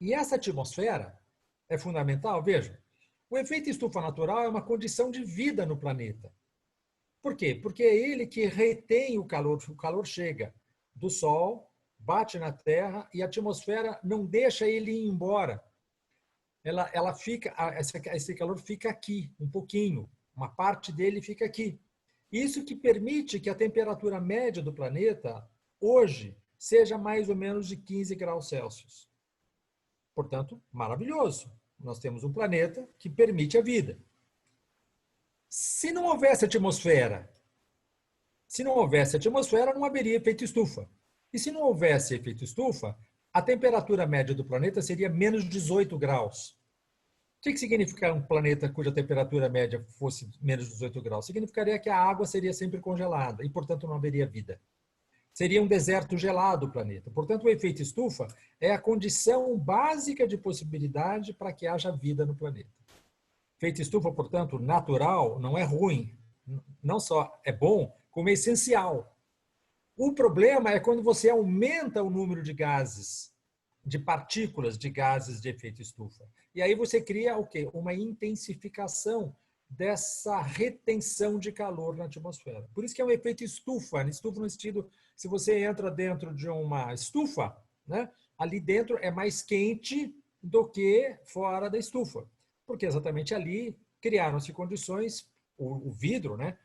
E essa atmosfera é fundamental, vejam. O efeito estufa natural é uma condição de vida no planeta. Por quê? Porque é ele que retém o calor chega do Sol, bate na Terra e a atmosfera não deixa ele ir embora. Ela fica, esse calor fica aqui, um pouquinho, uma parte dele fica aqui. Isso que permite que a temperatura média do planeta, hoje, seja mais ou menos de 15 graus Celsius. Portanto, maravilhoso. Nós temos um planeta que permite a vida. Se não houvesse atmosfera, não haveria efeito estufa. E se não houvesse efeito estufa, a temperatura média do planeta seria menos 18 graus. O que significa um planeta cuja temperatura média fosse menos 18 graus? Significaria que a água seria sempre congelada e, portanto, não haveria vida. Seria um deserto gelado o planeta. Portanto, o efeito estufa é a condição básica de possibilidade para que haja vida no planeta. Efeito estufa, portanto, natural, não é ruim. Não só é bom, como é essencial. O problema é quando você aumenta o número de gases, de partículas de gases de efeito estufa. E aí você cria o quê? Uma intensificação dessa retenção de calor na atmosfera. Por isso que é um efeito estufa. Estufa no sentido, se você entra dentro de uma estufa, né, ali dentro é mais quente do que fora da estufa. Porque exatamente ali criaram-se condições, o vidro, né,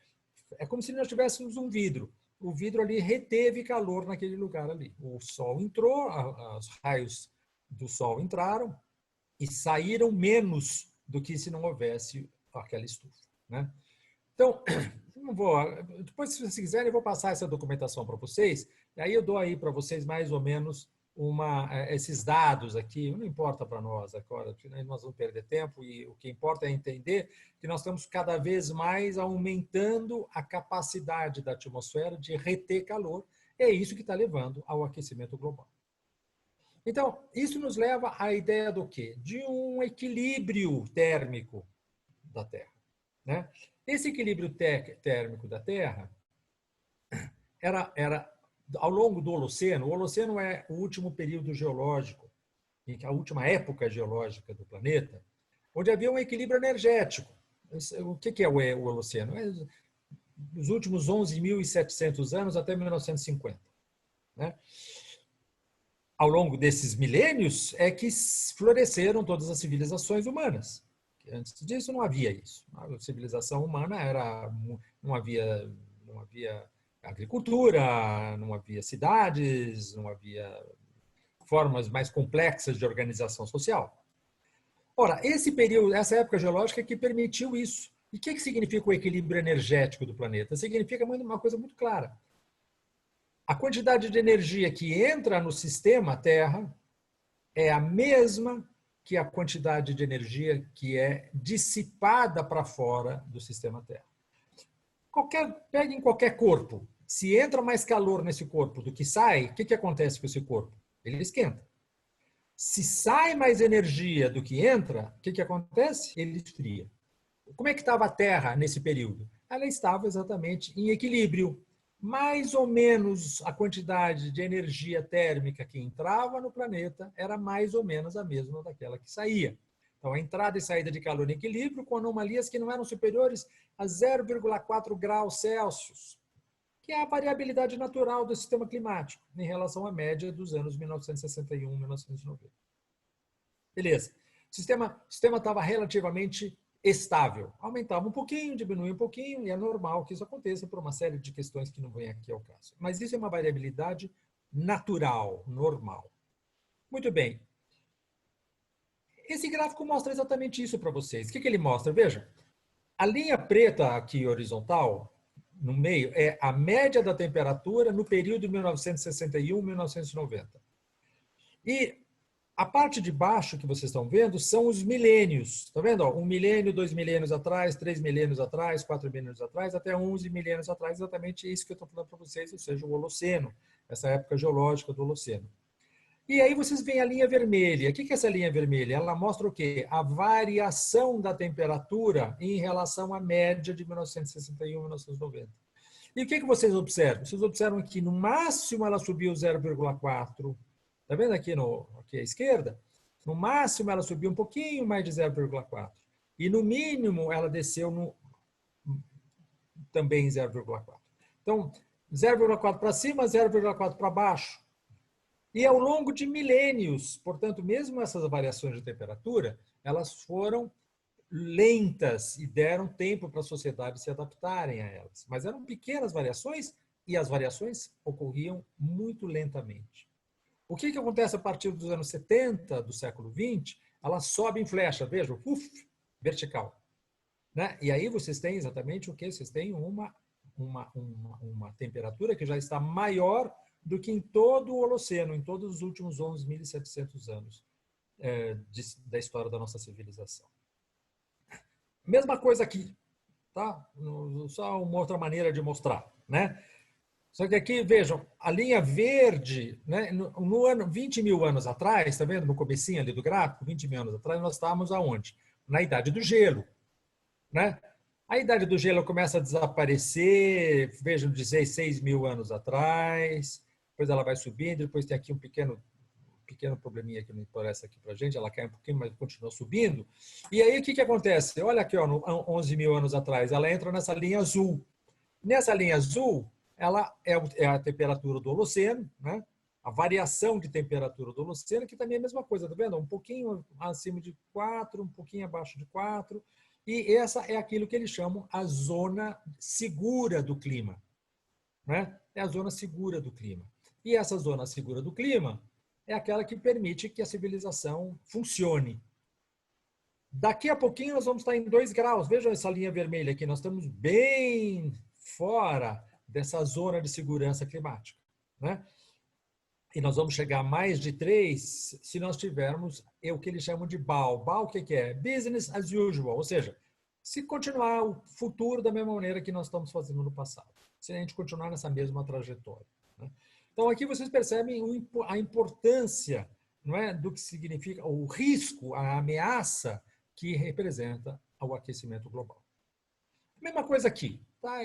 é como se nós tivéssemos um vidro. O vidro ali reteve calor naquele lugar ali. O sol entrou, os raios do sol entraram e saíram menos do que se não houvesse aquela estufa, né? Então, depois, se vocês quiserem, eu vou passar essa documentação para vocês, e aí eu dou aí para vocês mais ou menos esses dados aqui. Não importa para nós agora, nós vamos perder tempo, e o que importa é entender que nós estamos cada vez mais aumentando a capacidade da atmosfera de reter calor. É isso que está levando ao aquecimento global. Então, isso nos leva à ideia do quê? De um equilíbrio térmico da Terra, né? Esse equilíbrio térmico da Terra era ao longo do Holoceno. O Holoceno é o último período geológico, a última época geológica do planeta, onde havia um equilíbrio energético. O que é o Holoceno? É os últimos 11.700 anos até 1950, né? Ao longo desses milênios é que floresceram todas as civilizações humanas. Antes disso não havia isso. A civilização humana não havia agricultura, não havia cidades, não havia formas mais complexas de organização social. Ora, esse período, essa época geológica é que permitiu isso. E o que significa o equilíbrio energético do planeta? Significa uma coisa muito clara. A quantidade de energia que entra no sistema Terra é a mesma que a quantidade de energia que é dissipada para fora do sistema Terra. Peguem qualquer corpo. Se entra mais calor nesse corpo do que sai, o que acontece com esse corpo? Ele esquenta. Se sai mais energia do que entra, o que acontece? Ele esfria. Como é que estava a Terra nesse período? Ela estava exatamente em equilíbrio. Mais ou menos a quantidade de energia térmica que entrava no planeta era mais ou menos a mesma daquela que saía. Então, a entrada e saída de calor em equilíbrio com anomalias que não eram superiores a 0,4 graus Celsius, que é a variabilidade natural do sistema climático em relação à média dos anos 1961 e 1990. Beleza. O sistema estava relativamente estável. Aumentava um pouquinho, diminuía um pouquinho, e é normal que isso aconteça por uma série de questões que não vêm aqui ao caso. Mas isso é uma variabilidade natural, normal. Muito bem. Esse gráfico mostra exatamente isso para vocês. O que ele mostra? Veja, a linha preta aqui horizontal, no meio, é a média da temperatura no período 1961-1990. E a parte de baixo que vocês estão vendo são os milênios. Está vendo? 1 milênio, 2 milênios atrás, 3 milênios atrás, 4 milênios atrás, até 11 milênios atrás. Exatamente isso que eu estou falando para vocês, ou seja, o Holoceno, essa época geológica do Holoceno. E aí vocês veem a linha vermelha. O que é essa linha vermelha? Ela mostra o quê? A variação da temperatura em relação à média de 1961 e 1990. E o que vocês observam? Vocês observam que no máximo ela subiu 0,4. Está vendo aqui à esquerda? No máximo ela subiu um pouquinho mais de 0,4. E no mínimo ela desceu também em 0,4. Então, 0,4 para cima, 0,4 para baixo. E ao longo de milênios, portanto, mesmo essas variações de temperatura, elas foram lentas e deram tempo para a sociedade se adaptarem a elas. Mas eram pequenas variações e as variações ocorriam muito lentamente. O que acontece a partir dos anos 70 do século XX? Ela sobe em flecha, veja, vertical. né? E aí vocês têm exatamente o quê? Vocês têm uma temperatura que já está maior do que em todo o Holoceno, em todos os últimos 11.700 anos da história da nossa civilização. Mesma coisa aqui, tá? Só uma outra maneira de mostrar, né? Só que aqui, vejam, a linha verde, né? No ano 20 mil anos atrás, tá vendo? No comecinho ali do gráfico, 20 mil anos atrás, nós estávamos aonde? Na Idade do Gelo, né? A Idade do Gelo começa a desaparecer, vejam, 16 mil anos atrás, depois ela vai subindo, depois tem aqui um pequeno probleminha que não interessa aqui para a gente, ela cai um pouquinho, mas continua subindo. E aí o que acontece? Olha aqui, ó, no 11 mil anos atrás, ela entra nessa linha azul. Nessa linha azul, ela é a temperatura do Holoceno, né? A variação de temperatura do Holoceno, que também é a mesma coisa, tá vendo? Um pouquinho acima de 4, um pouquinho abaixo de 4. E essa é aquilo que eles chamam a zona segura do clima, né? É a zona segura do clima. E essa zona segura do clima é aquela que permite que a civilização funcione. Daqui a pouquinho nós vamos estar em 2 graus. Vejam essa linha vermelha aqui. Nós estamos bem fora dessa zona de segurança climática, né? E nós vamos chegar a mais de 3 se nós tivermos o que eles chamam de BAU. BAU o que é? Business as usual. Ou seja, se continuar o futuro da mesma maneira que nós estamos fazendo no passado. Se a gente continuar nessa mesma trajetória, né? Então, aqui vocês percebem a importância, não é, do que significa o risco, a ameaça que representa o aquecimento global. Mesma coisa aqui. Tá?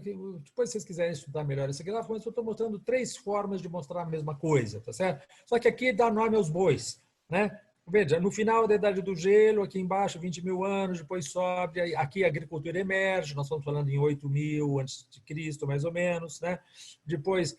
Depois, se vocês quiserem estudar melhor esse gráfico, mas eu estou mostrando 3 formas de mostrar a mesma coisa, tá certo? Só que aqui dá nome aos bois, né? Veja, no final da Idade do Gelo, aqui embaixo, 20 mil anos, depois sobe, aqui a agricultura emerge, nós estamos falando em 8 mil antes de Cristo, mais ou menos, né? Depois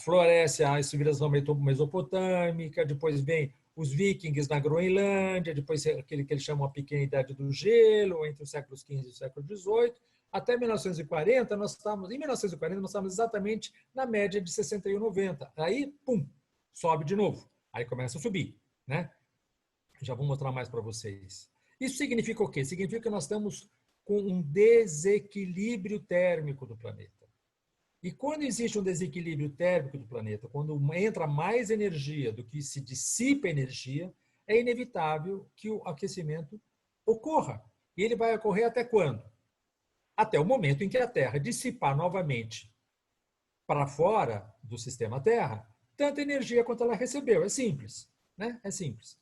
floresce a civilização mesopotâmica, depois vem os vikings na Groenlândia, depois aquele que eles chamam a pequena Idade do Gelo, entre os séculos XV e o século XVIII. Até 1940, nós estávamos exatamente na média de 61,90. Aí, pum, sobe de novo. Aí começa a subir, né? Já vou mostrar mais para vocês. Isso significa o quê? Significa que nós estamos com um desequilíbrio térmico do planeta. E quando existe um desequilíbrio térmico do planeta, quando entra mais energia do que se dissipa energia, é inevitável que o aquecimento ocorra. E ele vai ocorrer até quando? Até o momento em que a Terra dissipar novamente para fora do sistema Terra tanta energia quanto ela recebeu. É simples, né? É simples.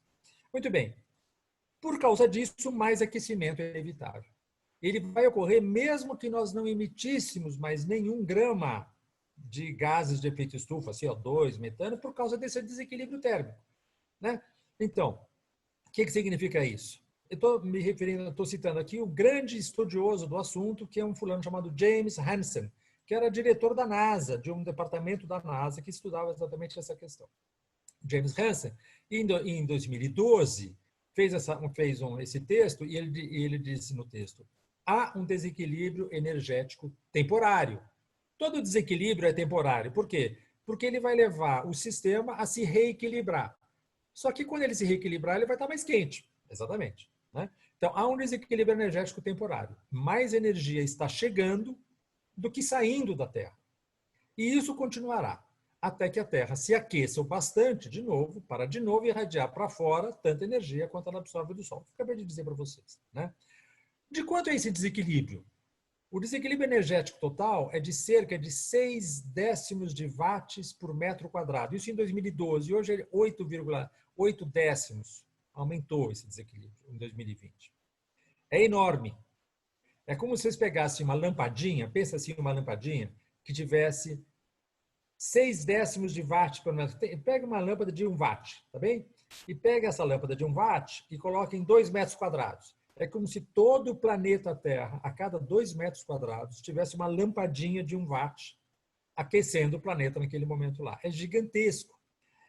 Muito bem. Por causa disso, mais aquecimento é inevitável. Ele vai ocorrer mesmo que nós não emitíssemos mais nenhum grama de gases de efeito estufa, CO2, metano, por causa desse desequilíbrio térmico, né? Então, o que significa isso? Eu estou citando aqui o grande estudioso do assunto, que é um fulano chamado James Hansen, que era diretor da NASA, de um departamento da NASA que estudava exatamente essa questão. James Hansen, em 2012, fez esse texto e ele disse no texto: há um desequilíbrio energético temporário. Todo desequilíbrio é temporário. Por quê? Porque ele vai levar o sistema a se reequilibrar. Só que quando ele se reequilibrar, ele vai estar mais quente. Exatamente, né? Então, há um desequilíbrio energético temporário. Mais energia está chegando do que saindo da Terra. E isso continuará até que a Terra se aqueça o bastante de novo, para de novo irradiar para fora tanta energia quanto ela absorve do Sol. Acabei de dizer para vocês, né? De quanto é esse desequilíbrio? O desequilíbrio energético total é de cerca de 6 décimos de watts por metro quadrado. Isso em 2012. Hoje é 8,8 décimos. Aumentou esse desequilíbrio em 2020. É enorme. É como se vocês pegassem uma lampadinha, pensa assim, uma lampadinha que tivesse 6 décimos de watt por metro. Pega uma lâmpada de 1 watt, tá bem? E pega essa lâmpada de 1 watt e coloca em 2 metros quadrados. É como se todo o planeta Terra, a cada 2 metros quadrados, tivesse uma lampadinha de 1 watt aquecendo o planeta naquele momento lá. É gigantesco.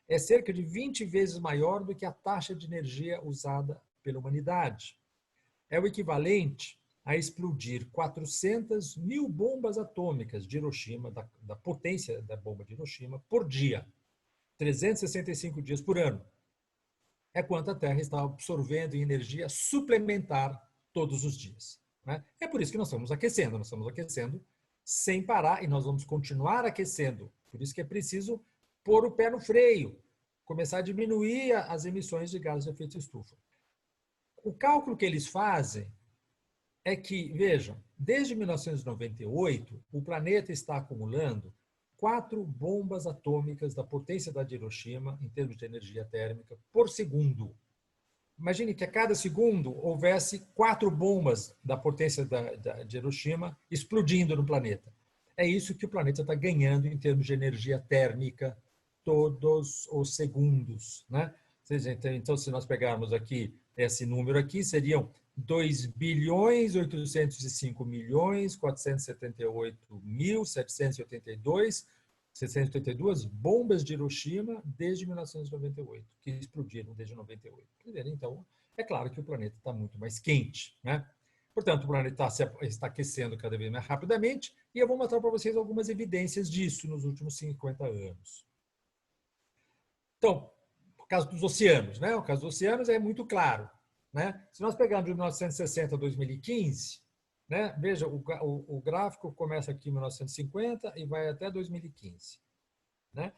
É cerca de 20 vezes maior do que a taxa de energia usada pela humanidade. É o equivalente a explodir 400 mil bombas atômicas de Hiroshima, da potência da bomba de Hiroshima, por dia. 365 dias por ano. É quanto a Terra está absorvendo em energia suplementar todos os dias, né? É por isso que nós estamos aquecendo sem parar e nós vamos continuar aquecendo. Por isso que é preciso pôr o pé no freio, começar a diminuir as emissões de gases de efeito estufa. O cálculo que eles fazem é que, vejam, desde 1998, o planeta está acumulando 4 bombas atômicas da potência da de Hiroshima, em termos de energia térmica, por segundo. Imagine que a cada segundo houvesse 4 bombas da potência de Hiroshima explodindo no planeta. É isso que o planeta está ganhando em termos de energia térmica todos os segundos, né? Então, se nós pegarmos aqui esse número aqui, seriam 2.805.478.782 bombas de Hiroshima desde 1998, que explodiram desde 98. Então, é claro que o planeta está muito mais quente, né? Portanto, o planeta está aquecendo cada vez mais rapidamente e eu vou mostrar para vocês algumas evidências disso nos últimos 50 anos. Então, o caso dos oceanos, né? O caso dos oceanos é muito claro, né? Se nós pegarmos de 1960 a 2015, né? Veja, o gráfico começa aqui em 1950 e vai até 2015, né?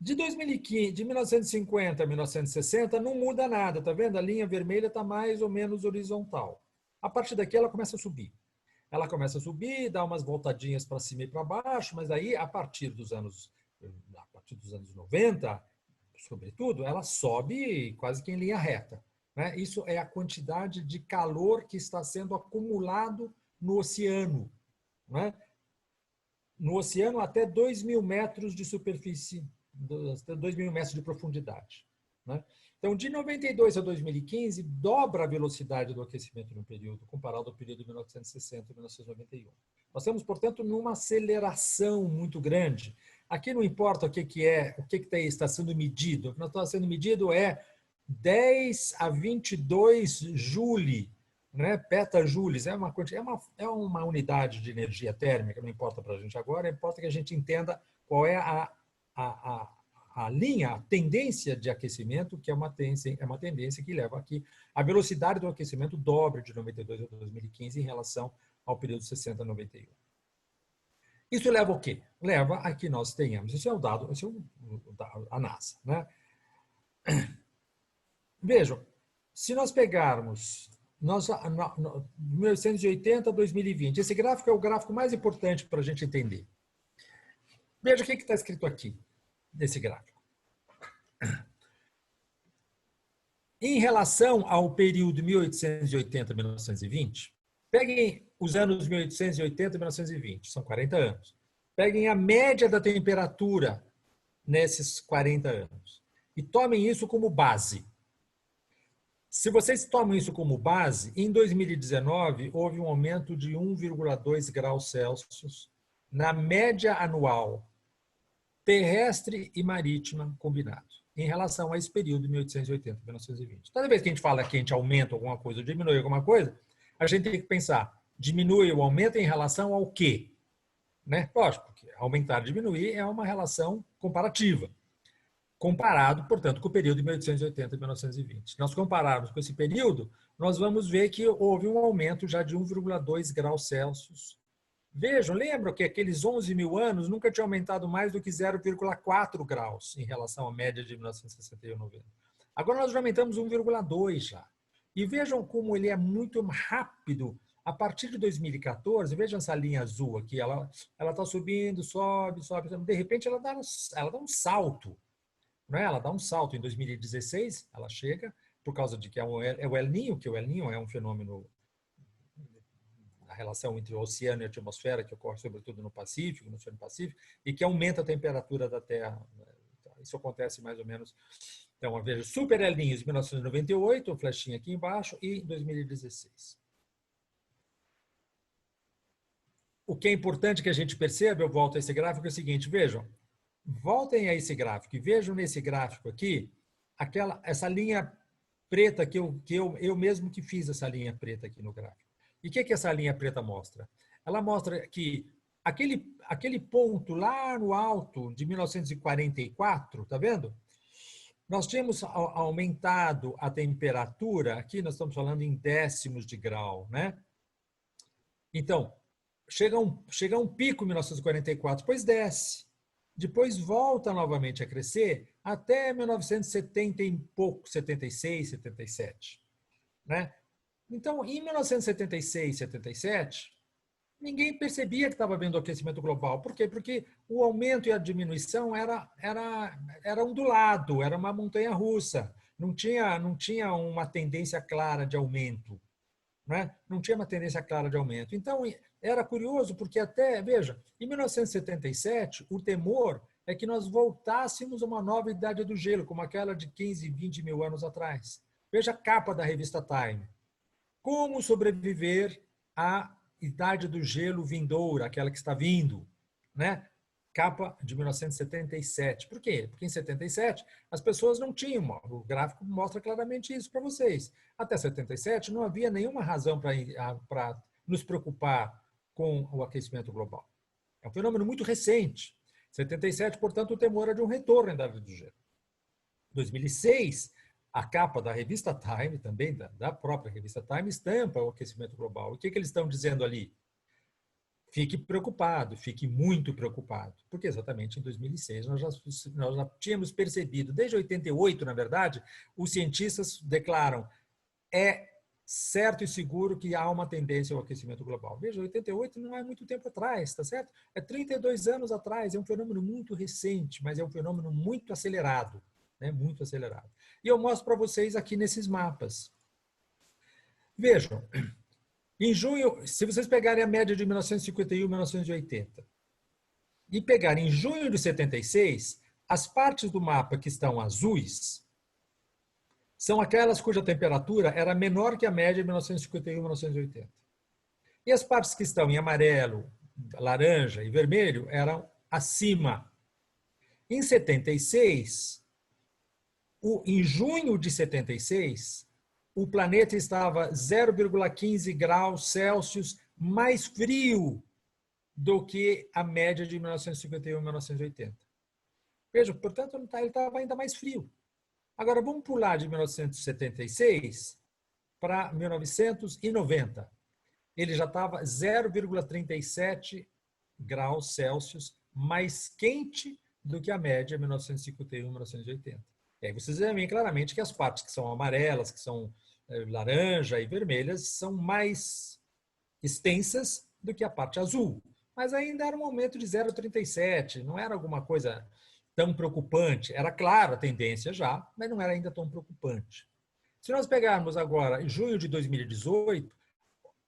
De 1950 a 1960 não muda nada, tá vendo? A linha vermelha está mais ou menos horizontal. A partir daqui ela começa a subir. Ela começa a subir, dá umas voltadinhas para cima e para baixo, mas aí a partir dos anos 90, sobretudo, ela sobe quase que em linha reta, né? Isso é a quantidade de calor que está sendo acumulado no oceano, né? No oceano até 2.000 metros de superfície, 2.000 metros de profundidade, né? Então, de 92 a 2015, dobra a velocidade do aquecimento no período, comparado ao período de 1960 e 1991. Nós estamos, portanto, numa aceleração muito grande. Aqui não importa o que está sendo medido. O que está sendo medido é 10 a 22 joule, né? Petajoules. É uma unidade de energia térmica, não importa para a gente agora, importa que a gente entenda qual é a linha, a tendência de aquecimento, que é uma tendência que leva aqui a velocidade do aquecimento dobra de 92 a 2015 em relação ao período 60 a 91. Isso leva o quê? Leva a que nós tenhamos, esse é o dado, a NASA, né? Vejam, se nós pegarmos 1980 a 2020, esse gráfico é o gráfico mais importante para a gente entender. Veja o que está escrito aqui, nesse gráfico. Em relação ao período 1880 a 1920, peguem os anos 1880 e 1920, são 40 anos. Peguem a média da temperatura nesses 40 anos e tomem isso como base. Se vocês tomam isso como base, em 2019 houve um aumento de 1,2 graus Celsius na média anual terrestre e marítima combinado, em relação a esse período de 1880 a 1920. Toda vez que a gente fala que a gente aumenta alguma coisa ou diminui alguma coisa, a gente tem que pensar, diminui ou aumenta em relação ao quê? Né? Lógico, porque aumentar e diminuir é uma relação comparativa. Comparado, portanto, com o período de 1880 e 1920. Se nós compararmos com esse período, nós vamos ver que houve um aumento já de 1,2 graus Celsius. Vejam, lembram que aqueles 11 mil anos nunca tinha aumentado mais do que 0,4 graus em relação à média de 1961 e 90. Agora nós já aumentamos 1,2 já. E vejam como ele é muito rápido. A partir de 2014, vejam essa linha azul aqui, ela está subindo, sobe, de repente ela dá um salto. Não é? Ela dá um salto em 2016, ela chega, por causa de que é o El Niño, que o El Niño é um fenômeno na relação entre o oceano e a atmosfera, que ocorre sobretudo no Pacífico, no Oceano Pacífico, e que aumenta a temperatura da Terra. Isso acontece mais ou menos. Então, veja, Super El Niño de 1998, a flechinha aqui embaixo, e 2016. O que é importante que a gente perceba, eu volto a esse gráfico, é o seguinte, vejam, voltem a esse gráfico e vejam nesse gráfico aqui, essa linha preta que eu mesmo que fiz essa linha preta aqui no gráfico. E o que essa linha preta mostra? Ela mostra que aquele ponto lá no alto de 1944, tá vendo? nós tínhamos aumentado a temperatura, aqui nós estamos falando em décimos de grau, né? Então, chega um pico em 1944, depois desce. Depois volta novamente a crescer até 1970 e pouco, 76, 77. Né? Então, em 1976, 77, ninguém percebia que estava havendo aquecimento global. Por quê? Porque o aumento e a diminuição era ondulado, era uma montanha-russa. Não tinha uma tendência clara de aumento. Né? Não tinha uma tendência clara de aumento. Então, era curioso porque até, veja, em 1977, o temor é que nós voltássemos a uma nova idade do gelo, como aquela de 15, 20 mil anos atrás. Veja a capa da revista Time. Como sobreviver à idade do gelo vindoura, aquela que está vindo, né? Capa de 1977. Por quê? Porque em 77 as pessoas não tinham, o gráfico mostra claramente isso para vocês. Até 77 não havia nenhuma razão para nos preocupar com o aquecimento global. É um fenômeno muito recente. 77, portanto, o temor era de um retorno à idade do gelo. 2006, a capa da revista Time, também da própria revista Time, estampa o aquecimento global. O que eles estão dizendo ali? Fique preocupado, fique muito preocupado, porque exatamente em 2006 nós já tínhamos percebido, desde 88, na verdade, os cientistas declaram é certo e seguro que há uma tendência ao aquecimento global. Veja, 88 não é muito tempo atrás, tá certo? É 32 anos atrás, é um fenômeno muito recente, mas é um fenômeno muito acelerado, né? Muito acelerado. E eu mostro para vocês aqui nesses mapas. Vejam, em junho, se vocês pegarem a média de 1951 e 1980 e pegarem em junho de 76, as partes do mapa que estão azuis são aquelas cuja temperatura era menor que a média de 1951 e 1980. E as partes que estão em amarelo, laranja e vermelho eram acima. Em 76, em junho de 76, o planeta estava 0,15 graus Celsius mais frio do que a média de 1951 e 1980. Veja, portanto, ele estava ainda mais frio. Agora, vamos pular de 1976 para 1990. Ele já estava 0,37 graus Celsius mais quente do que a média de 1951 e 1980. E aí vocês veem claramente que as partes que são amarelas, que são laranja e vermelhas, são mais extensas do que a parte azul. Mas ainda era um aumento de 0,37, não era alguma coisa tão preocupante. Era claro a tendência já, mas não era ainda tão preocupante. Se nós pegarmos agora em junho de 2018,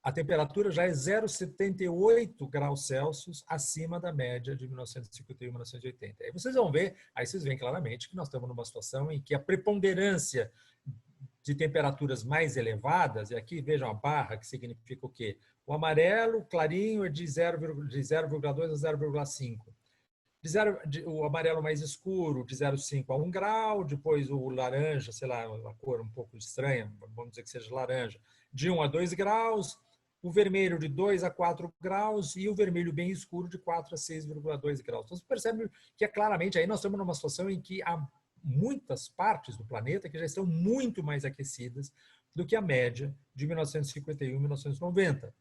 a temperatura já é 0,78 graus Celsius acima da média de 1951 e 1980. Aí vocês vão ver, aí vocês veem claramente que nós estamos numa situação em que a preponderância de temperaturas mais elevadas, e aqui vejam a barra, que significa o quê? O amarelo clarinho é de 0,2 a 0,5. O amarelo mais escuro de 0,5 a 1 grau, depois o laranja, sei lá, uma cor um pouco estranha, vamos dizer que seja laranja, de 1 a 2 graus, o vermelho de 2 a 4 graus e o vermelho bem escuro de 4 a 6,2 graus. Então, você percebe que é claramente, aí nós estamos numa situação em que há muitas partes do planeta que já estão muito mais aquecidas do que a média de 1951 e 1990.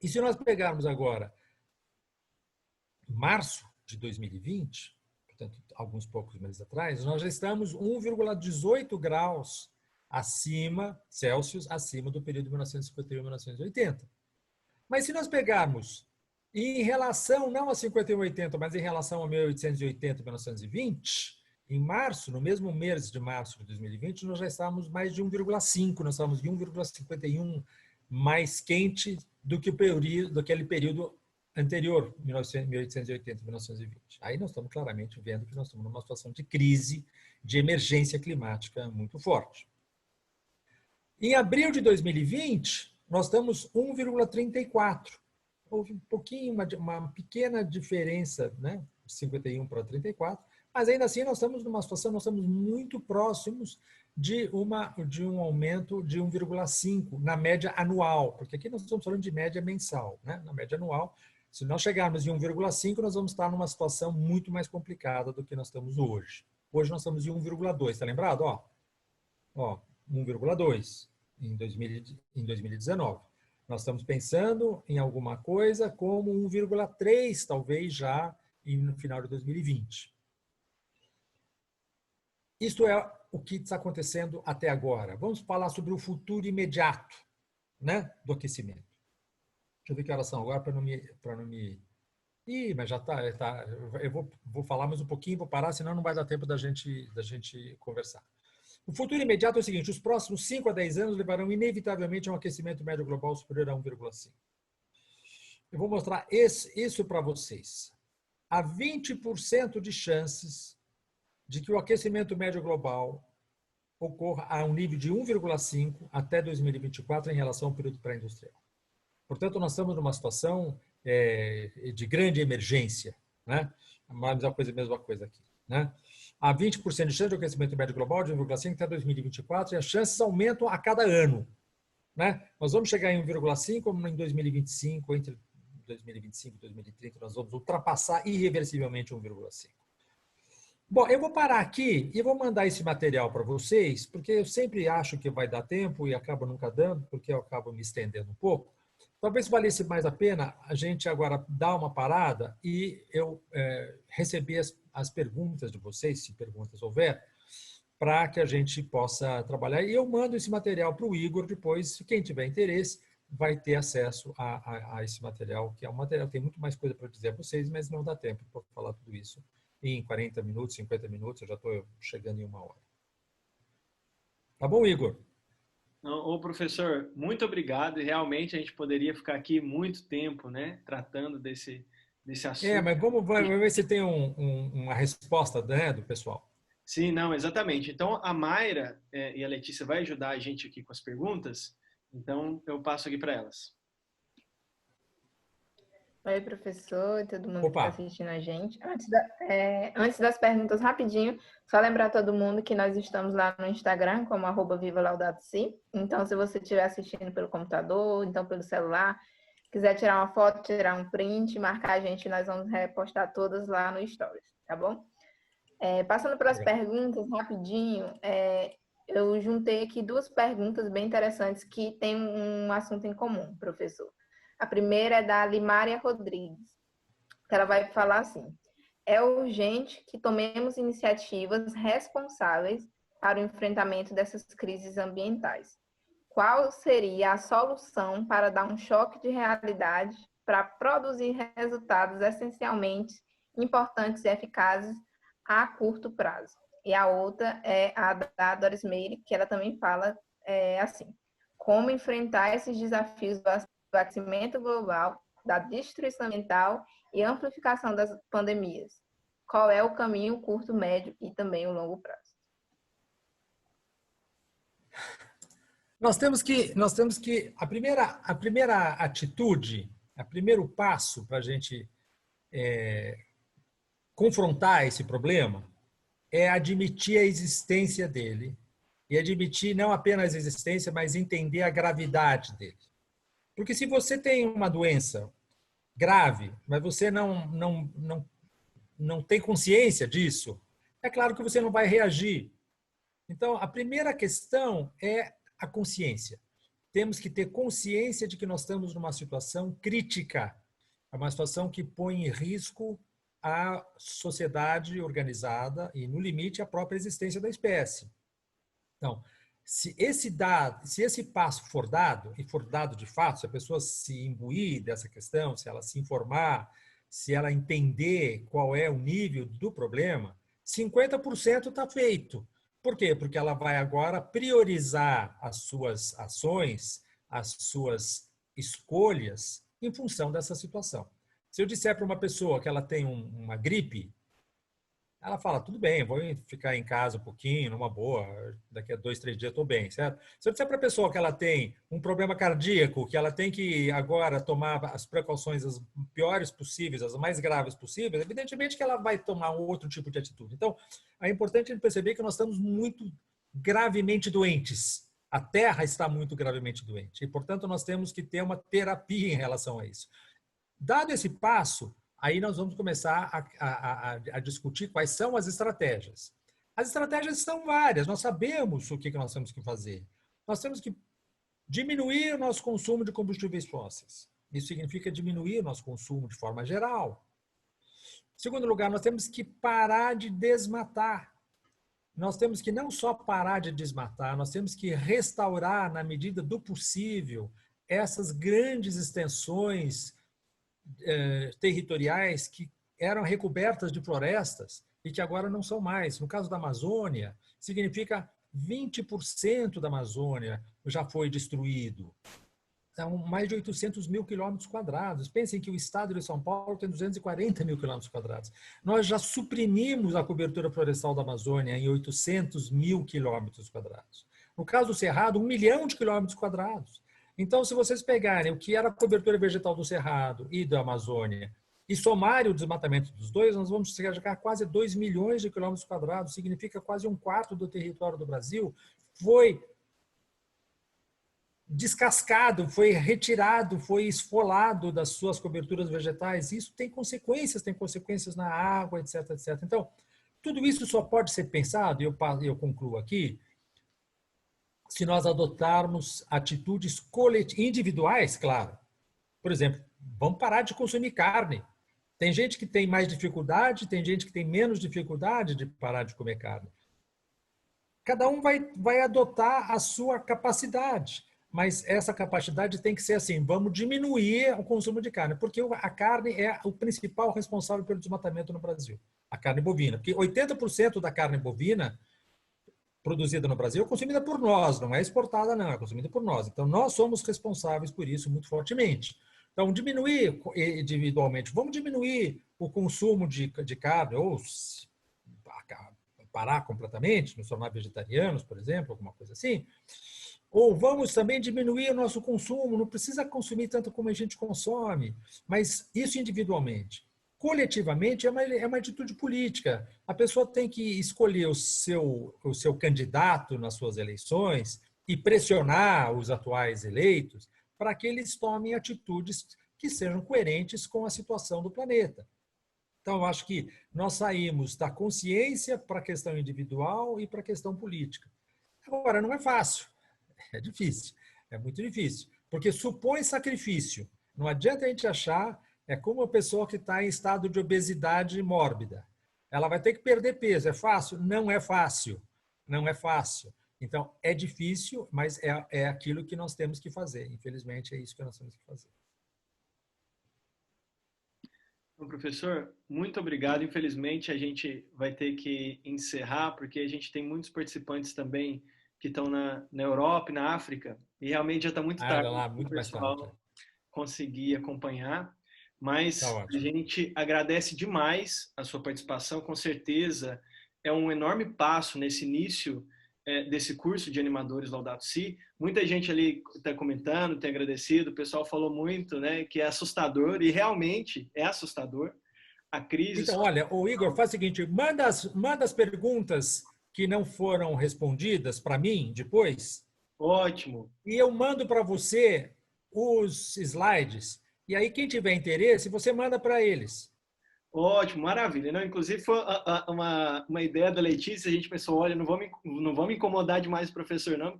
E se nós pegarmos agora março de 2020, portanto, alguns poucos meses atrás, nós já estamos 1,18 graus Celsius acima do período de 1951 e 1980. Mas se nós pegarmos em relação, não a 51 e 80, mas em relação a 1880 e 1920, em março, no mesmo mês de março de 2020, nós já estávamos mais de 1,5, nós estávamos em 1,51 mais quente do que aquele período anterior, 1880 e 1920. Aí nós estamos claramente vendo que nós estamos numa situação de crise, de emergência climática muito forte. Em abril de 2020, nós estamos 1,34. Houve um pouquinho, uma pequena diferença, né? De 51 para 34, mas ainda assim nós estamos numa situação, nós estamos muito próximos de um aumento de 1,5 na média anual, porque aqui nós estamos falando de média mensal, né? Na média anual, se nós chegarmos em 1,5, nós vamos estar numa situação muito mais complicada do que nós estamos hoje. Hoje nós estamos em 1,2, está lembrado? Ó, 1,2 em 2019. Nós estamos pensando em alguma coisa como 1,3, talvez já no final de 2020. Isto é o que está acontecendo até agora. Vamos falar sobre o futuro imediato, né, do aquecimento. Deixa eu ver que horas são agora para não me... Ih, mas já está. Eu vou falar mais um pouquinho, vou parar, senão não vai dar tempo da gente conversar. O futuro imediato é o seguinte: os próximos 5 a 10 anos levarão inevitavelmente a um aquecimento médio global superior a 1,5. Eu vou mostrar isso para vocês. Há 20% de chances de que o aquecimento médio global ocorra a um nível de 1,5 até 2024 em relação ao período pré-industrial. Portanto, nós estamos numa situação de grande emergência, né? Mesma coisa aqui, né? Há 20% de chance de aquecimento médio global de 1,5 até 2024 e as chances aumentam a cada ano, né? Nós vamos chegar em 1,5 em 2025, entre 2025 e 2030, nós vamos ultrapassar irreversivelmente 1,5. Bom, eu vou parar aqui e vou mandar esse material para vocês, porque eu sempre acho que vai dar tempo e acaba nunca dando, porque eu acabo me estendendo um pouco. Talvez valesse mais a pena a gente agora dar uma parada e eu receber as perguntas de vocês, se perguntas houver, para que a gente possa trabalhar. E eu mando esse material para o Igor depois, quem tiver interesse, vai ter acesso a esse material, que é um material que tem muito mais coisa para dizer a vocês, mas não dá tempo para falar tudo isso em 40 minutos, 50 minutos, eu já estou chegando em 1 hora. Tá bom, Igor? Ô, professor, muito obrigado. E realmente a gente poderia ficar aqui muito tempo, né, tratando desse assunto. Mas vamos ver se tem uma resposta, né, do pessoal. Sim, não, exatamente. Então, a Mayra e a Letícia vai ajudar a gente aqui com as perguntas. Então, eu passo aqui para elas. Oi, professor, e todo mundo que Opa. está assistindo a gente. Antes das perguntas, rapidinho, só lembrar todo mundo que nós estamos lá no Instagram, como @viva_laudato-si. Então, se você estiver assistindo pelo computador, então pelo celular, quiser tirar uma foto, tirar um print, marcar a gente, nós vamos repostar todas lá no Stories, tá bom? Passando para as perguntas, rapidinho, eu juntei aqui 2 perguntas bem interessantes que têm um assunto em comum, professor. A primeira é da Limária Rodrigues, que ela vai falar assim: é urgente que tomemos iniciativas responsáveis para o enfrentamento dessas crises ambientais. Qual seria a solução para dar um choque de realidade para produzir resultados essencialmente importantes e eficazes a curto prazo? E a outra é a da Doris Meire, que ela também fala assim: como enfrentar esses desafios do aquecimento global, da destruição ambiental e amplificação das pandemias. Qual é o caminho curto, médio e também o longo prazo? Nós temos que a primeira atitude, o primeiro passo para a gente confrontar esse problema é admitir a existência dele e admitir não apenas a existência, mas entender a gravidade dele. Porque se você tem uma doença grave, mas você não tem consciência disso, é claro que você não vai reagir. Então, a primeira questão é a consciência. Temos que ter consciência de que nós estamos numa situação crítica, uma situação que põe em risco a sociedade organizada e, no limite, a própria existência da espécie. Então, se esse passo for dado, e for dado de fato, se a pessoa se imbuir dessa questão, se ela se informar, se ela entender qual é o nível do problema, 50% está feito. Por quê? Porque ela vai agora priorizar as suas ações, as suas escolhas em função dessa situação. Se eu disser para uma pessoa que ela tem uma gripe, ela fala, tudo bem, vou ficar em casa um pouquinho, numa boa, daqui a 2, 3 dias eu estou bem, certo? Se eu disser para a pessoa que ela tem um problema cardíaco, que ela tem que agora tomar as precauções as piores possíveis, as mais graves possíveis, evidentemente que ela vai tomar um outro tipo de atitude. Então, é importante perceber que nós estamos muito gravemente doentes. A Terra está muito gravemente doente. E, portanto, nós temos que ter uma terapia em relação a isso. Dado esse passo, aí nós vamos começar a discutir quais são as estratégias. As estratégias são várias, nós sabemos o que nós temos que fazer. Nós temos que diminuir o nosso consumo de combustíveis fósseis. Isso significa diminuir o nosso consumo de forma geral. Em segundo lugar, nós temos que parar de desmatar. Nós temos que não só parar de desmatar, nós temos que restaurar, na medida do possível, essas grandes extensões territoriais que eram recobertas de florestas e que agora não são mais. No caso da Amazônia, significa 20% da Amazônia já foi destruído. São mais de 800 mil quilômetros quadrados. Pensem que o estado de São Paulo tem 240 mil quilômetros quadrados. Nós já suprimimos a cobertura florestal da Amazônia em 800 mil quilômetros quadrados. No caso do Cerrado, 1 milhão de quilômetros quadrados. Então, se vocês pegarem o que era a cobertura vegetal do Cerrado e da Amazônia e somarem o desmatamento dos dois, nós vamos chegar a quase 2 milhões de quilômetros quadrados. Significa quase 1/4 do território do Brasil foi descascado, foi retirado, foi esfolado das suas coberturas vegetais. Isso tem consequências na água, etc, etc. Então, tudo isso só pode ser pensado, e eu concluo aqui, se nós adotarmos atitudes individuais, claro. Por exemplo, vamos parar de consumir carne. Tem gente que tem mais dificuldade, tem gente que tem menos dificuldade de parar de comer carne. Cada um vai adotar a sua capacidade. Mas essa capacidade tem que ser assim, vamos diminuir o consumo de carne, porque a carne é o principal responsável pelo desmatamento no Brasil, a carne bovina. Porque 80% da carne bovina produzida no Brasil é consumida por nós, não é exportada não, é consumida por nós. Então, nós somos responsáveis por isso muito fortemente. Então, diminuir individualmente, vamos diminuir o consumo de carne, ou parar completamente, nos tornar vegetarianos, por exemplo, alguma coisa assim. Ou vamos também diminuir o nosso consumo, não precisa consumir tanto como a gente consome, mas isso individualmente. Coletivamente é uma atitude política. A pessoa tem que escolher o seu candidato nas suas eleições e pressionar os atuais eleitos para que eles tomem atitudes que sejam coerentes com a situação do planeta. Então, eu acho que nós saímos da consciência para a questão individual e para a questão política. Agora, não é fácil. É difícil, é muito difícil, porque supõe sacrifício. Não adianta a gente achar, é como uma pessoa que está em estado de obesidade mórbida. Ela vai ter que perder peso. É fácil? Não é fácil. Não é fácil. Então, é difícil, mas é aquilo que nós temos que fazer. Infelizmente, é isso que nós temos que fazer. Bom, professor, muito obrigado. Infelizmente, a gente vai ter que encerrar, porque a gente tem muitos participantes também que estão na Europa e na África, e realmente já está muito tarde para o pessoal conseguir acompanhar, mas a gente agradece demais a sua participação, com certeza é um enorme passo nesse início desse curso de animadores Laudato Si. Muita gente ali está comentando, tem agradecido, o pessoal falou muito, né, que é assustador, e realmente é assustador a crise. Então, olha, o Igor, faz o seguinte, manda as perguntas que não foram respondidas para mim depois. Ótimo. E eu mando para você os slides. E aí, quem tiver interesse, você manda para eles. Ótimo, maravilha. Não, inclusive, foi uma ideia da Letícia. A gente pensou, olha, não vamos incomodar demais o professor, não,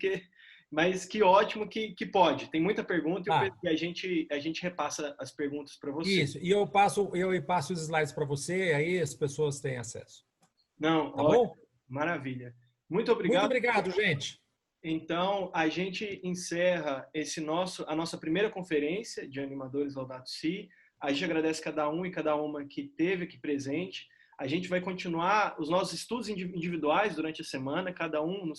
mas que ótimo que pode. Tem muita pergunta e a gente repassa as perguntas para você. Isso, e eu passo os slides para você, aí as pessoas têm acesso. Não, tá bom? Maravilha. Muito obrigado. Muito obrigado, gente. Então, a gente encerra a nossa primeira conferência de animadores Laudato Si. A gente agradece cada um e cada uma que esteve aqui presente. A gente vai continuar os nossos estudos individuais durante a semana, cada um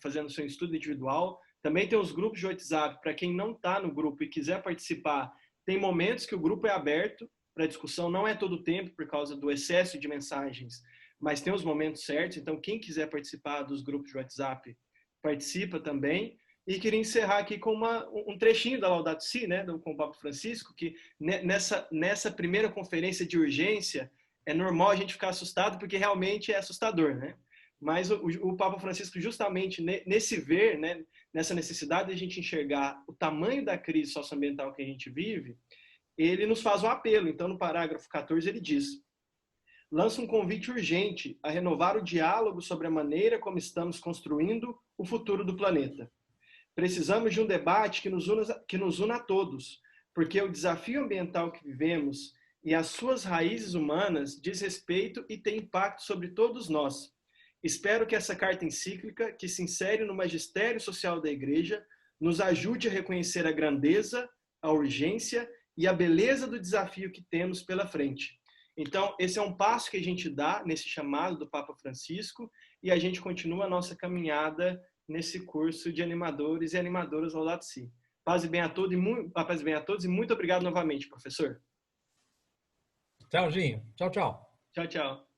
fazendo o seu estudo individual. Também tem os grupos de WhatsApp. Para quem não está no grupo e quiser participar, tem momentos que o grupo é aberto para discussão. Não é todo o tempo por causa do excesso de mensagens, mas tem os momentos certos. Então, quem quiser participar dos grupos de WhatsApp, participa também. E queria encerrar aqui com um trechinho da Laudato Si, né, com o Papa Francisco, que nessa primeira conferência de urgência é normal a gente ficar assustado, porque realmente é assustador, né? Mas o Papa Francisco, justamente nesse ver, né, nessa necessidade de a gente enxergar o tamanho da crise socioambiental que a gente vive, ele nos faz um apelo. Então, no parágrafo 14, ele diz: lança um convite urgente a renovar o diálogo sobre a maneira como estamos construindo o futuro do planeta. Precisamos de um debate que nos una a todos, porque o desafio ambiental que vivemos e as suas raízes humanas diz respeito e tem impacto sobre todos nós. Espero que essa carta encíclica, que se insere no magistério social da Igreja, nos ajude a reconhecer a grandeza, a urgência e a beleza do desafio que temos pela frente. Então, esse é um passo que a gente dá nesse chamado do Papa Francisco e a gente continua a nossa caminhada nesse curso de animadores e animadoras Laudato Si. Paz e bem a todos e muito obrigado novamente, professor. Tchauzinho. Tchau, tchau. Tchau, tchau.